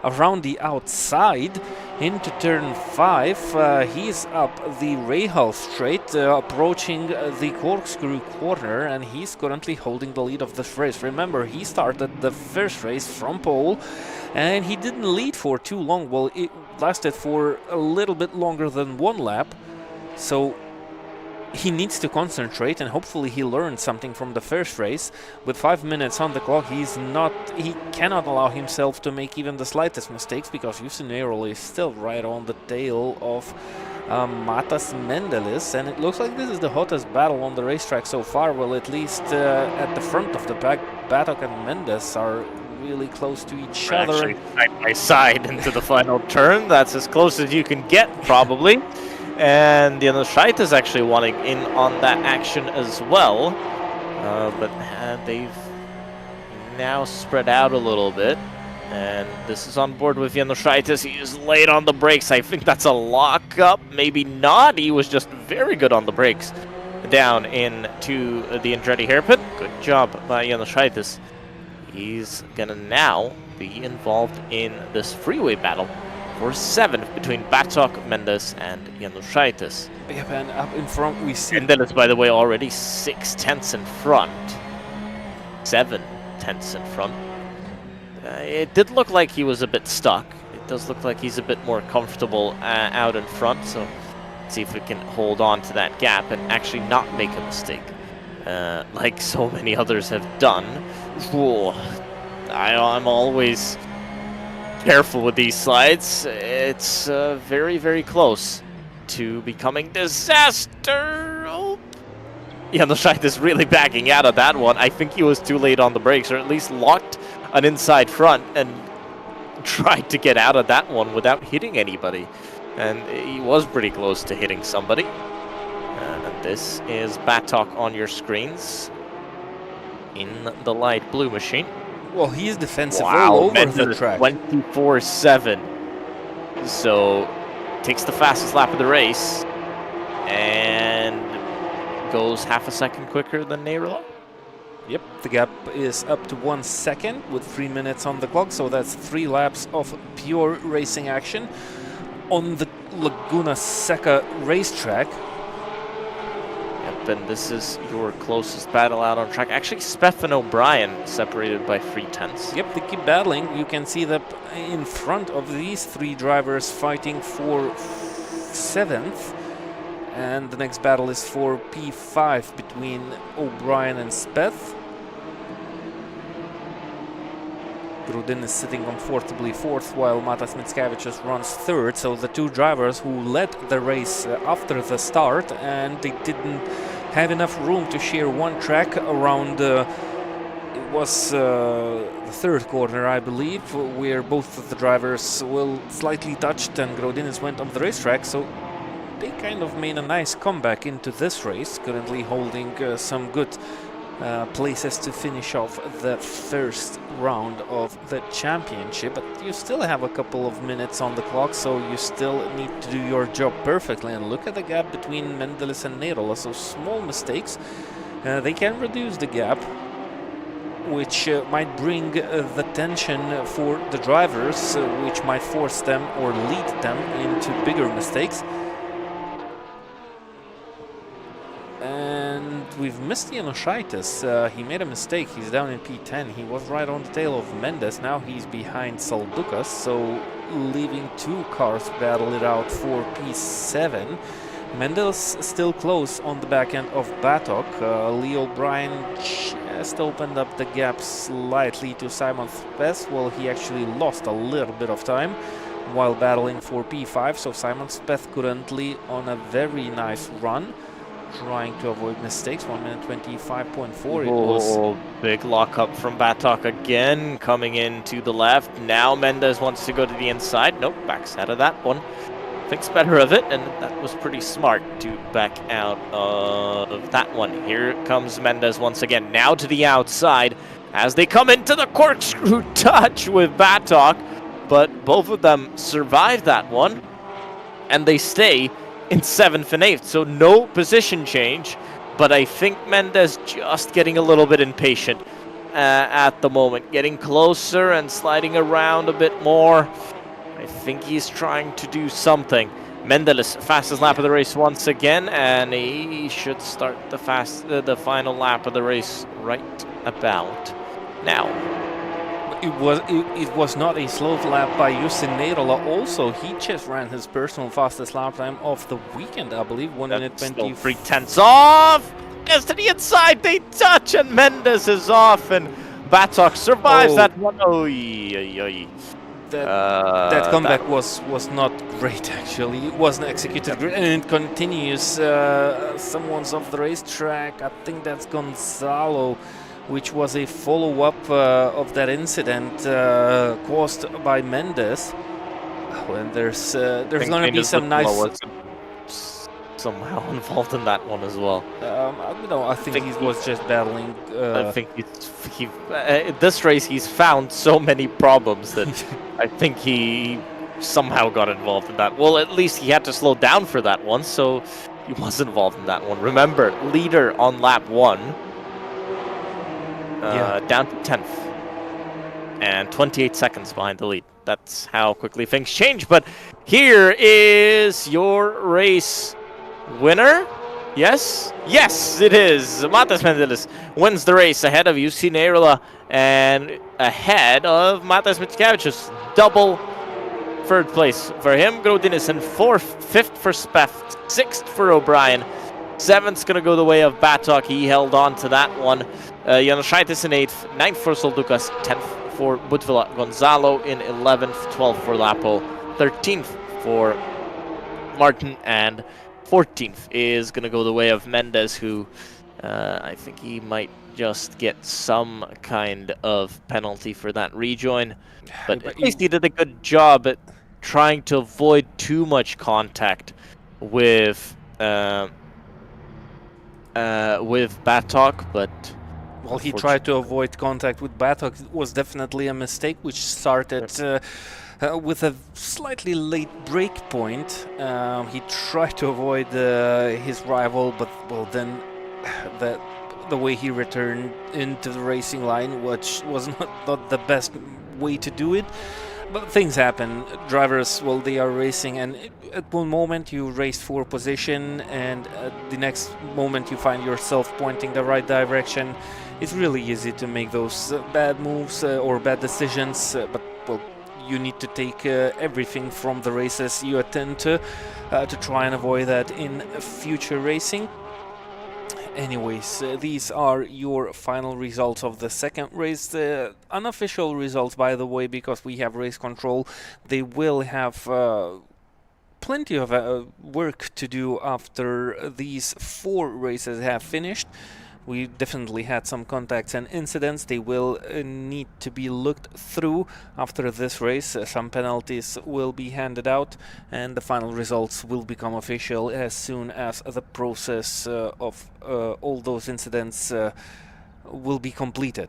around the outside into turn 5. He's up the Rahal straight, approaching the corkscrew corner, and he's currently holding the lead of this race. Remember, he started the first race from pole, and he didn't lead for too long. Well, it lasted for a little bit longer than 1 lap, so he needs to concentrate, and hopefully he learned something from the first race. With 5 minutes on the clock, he cannot allow himself to make even the slightest mistakes, because Jussi Neirola is still right on the tail of Matas Mendeles, and it looks like this is the hottest battle on the racetrack so far. Well, at least at the front of the pack, Batok and Mendes are really close to each other. Actually, side by side into the final turn. That's as close as you can get, probably. And the Januszajta is actually wanting in on that action as well, but they've now spread out a little bit, and this is on board with Januszajta. He is late on the brakes. I think that's a lockup, maybe not. He was just very good on the brakes down into the Andretti hairpin. Good job by Januszajta. He's gonna now be involved in this freeway battle for 7th between Batok, Mendes, and Januszajta. Yep, and up in front we see... Mendeles, by the way, already 6 tenths in front. 7 tenths in front. It did look like he was a bit stuck. It does look like he's a bit more comfortable out in front, so let's see if we can hold on to that gap and actually not make a mistake, like so many others have done. Whoa. I'm always careful with these slides. It's very, very close to becoming disaster. Oh. Januszajta is really backing out of that one. I think he was too late on the brakes, or at least locked an inside front and tried to get out of that one without hitting anybody. And he was pretty close to hitting somebody. And this is Batok on your screens in the light blue machine. Well, he's defensive all over the track. 24-7. So, takes the fastest lap of the race and goes half a second quicker than Neirola. Yep, the gap is up to 1 second with 3 minutes on the clock, so that's 3 laps of pure racing action on the Laguna Seca racetrack. And this is your closest battle out on track. Actually, Speff and O'Brien separated by 3 tenths. Yep, they keep battling. You can see that in front of these 3 drivers fighting for 7th. And the next battle is for P5 between O'Brien and Speff. Grudin is sitting comfortably 4th, while Matas Mickiewicz runs 3rd. So the 2 drivers who led the race after the start, and they didn't have enough room to share one track around. It was the 3rd corner, I believe, where both of the drivers will slightly touched, and Grodinis went on the racetrack. So they kind of made a nice comeback into this race, currently holding some good places to finish off the first round of the championship. But you still have a couple of minutes on the clock, so you still need to do your job perfectly. And look at the gap between Mendeles and Neirola. So small mistakes, they can reduce the gap, which might bring the tension for the drivers, which might force them or lead them into bigger mistakes. And we've missed Januszajta. He made a mistake. He's down in P10. He was right on the tail of Mendes. Now he's behind Saldukas, so leaving 2 cars battle it out for P7. Mendes still close on the back end of Batok. Lee O'Brien just opened up the gap slightly to Simon Speth. Well, he actually lost a little bit of time while battling for P5, so Simon Speth currently on a very nice run, trying to avoid mistakes. 1 minute 25.4 it was. Big lockup from Batok again, coming in to the left. Now Mendes wants to go to the inside. Nope, backs out of that one. Thinks better of it, and that was pretty smart to back out of that one. Here comes Mendes once again, now to the outside, as they come into the corkscrew touch with Batok, but both of them survive that one, and they stay in 7th and 8th, so no position change, but I think Mendes just getting a little bit impatient at the moment, getting closer and sliding around a bit more. I think he's trying to do something. Mendeles, fastest lap of the race once again, and he should start the final lap of the race right about now. It was not a slow lap by Jussi Neirola. Also, he just ran his personal fastest lap time of the weekend, I believe. 1 minute 3/10 off. Yes, to the inside, they touch, and Mendes is off, and Batok survives that one. That comeback was not great, actually. It wasn't executed great, and it continues. Someone's off the racetrack. I think that's Gonzalo, which was a follow-up of that incident caused by Mendes. When there's going to be some nice. Somehow involved in that one as well. I think he was just battling. I think this race he's found so many problems that I think he somehow got involved in that. Well, at least he had to slow down for that one, so he was involved in that one. Remember, leader on lap 1, down to 10th, and 28 seconds behind the lead. That's how quickly things change. But here is your race winner. Yes, it is. Matas Mendeles wins the race ahead of Jussi Neirola and ahead of Matas Mickiewicz. Double third place for him. Grodinis in 4th, 5th for Speth, 6th for O'Brien. 7th's going to go the way of Batok. He held on to that one. Januszaitis in 8th, 9th for Soldukas, 10th for Butvila. Gonzalo in 11th, 12th for Lapo, 13th for Martin, and 14th is going to go the way of Mendes, who I think he might just get some kind of penalty for that rejoin. But at least he did a good job at trying to avoid too much contact with Batok, but well, he tried to avoid contact with Batok. It was definitely a mistake, which started with a slightly late break point. He tried to avoid his rival, but well, then the way he returned into the racing line, which was not the best way to do it. But things happen. Drivers, well, they are racing, and at one moment you race for position, and at the next moment you find yourself pointing the right direction. It's really easy to make those bad moves or bad decisions, but well, you need to take everything from the races you attend to try and avoid that in future racing. Anyways, these are your final results of the second race. Unofficial results, by the way, because we have race control. They will have plenty of work to do after these 4 races have finished. We definitely had some contacts and incidents. They will need to be looked through after this race. Some penalties will be handed out, and the final results will become official as soon as the process of all those incidents will be completed.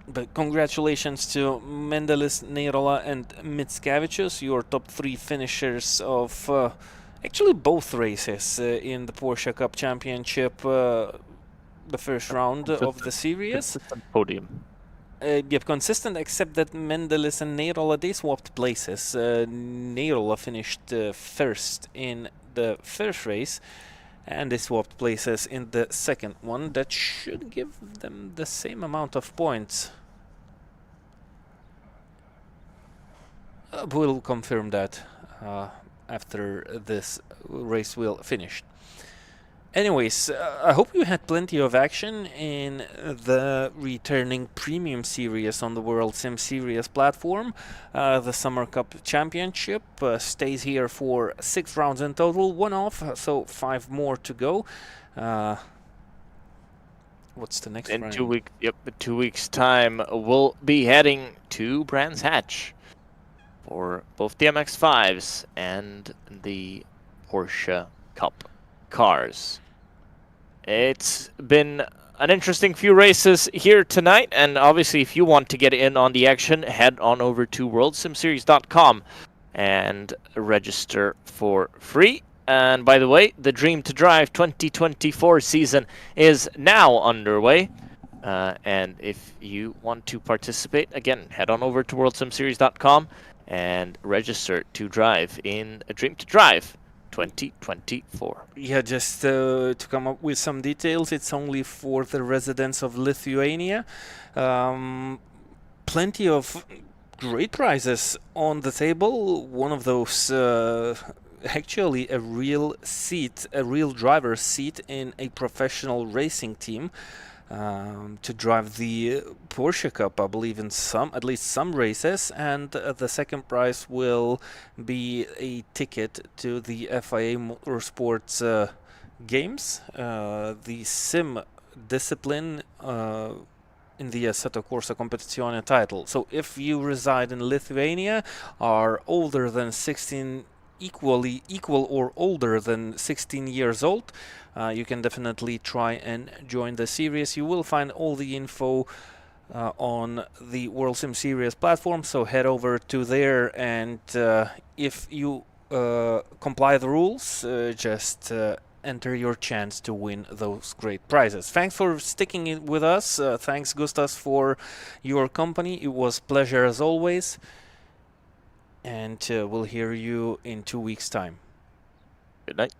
But congratulations to Mendeles, Neirola and Mickiewicz, your top 3 finishers of actually both races in the Porsche Cup Championship. The first round of the series. Podium. Yep, consistent, except that Mendeles and Neirola, they swapped places. Neirola finished first in the first race, and they swapped places in the second one. That should give them the same amount of points. We'll confirm that after this race will finish. Anyways, I hope you had plenty of action in the returning premium series on the World Sim Series platform. The Summer Cup Championship stays here for 6 rounds in total, 1 off, so 5 more to go. What's the next In round? 2 weeks, yep, 2 weeks' time, we'll be heading to Brands Hatch for both the MX-5s and the Porsche Cup cars. It's been an interesting few races here tonight, and obviously if you want to get in on the action, head on over to worldsimseries.com and register for free. And by the way, the Dream to Drive 2024 season is now underway. And if you want to participate, again, head on over to worldsimseries.com and register to drive in a Dream to Drive 2024. Yeah, just to come up with some details, it's only for the residents of Lithuania. Plenty of great prizes on the table. One of those, actually a real seat, a real driver's seat in a professional racing team. To drive the Porsche Cup, I believe, in at least some races, and the second prize will be a ticket to the FIA Motorsports games, the sim discipline in the Assetto Corsa Competizione title. So if you reside in Lithuania, are older than 16, equal or older than 16 years old, you can definitely try and join the series. You will find all the info on the World Sim Series platform, so head over to there, and if you comply the rules, just enter your chance to win those great prizes. Thanks for sticking with us. Thanks, Gustas, for your company. It was a pleasure as always. And we'll hear you in 2 weeks' time. Good night.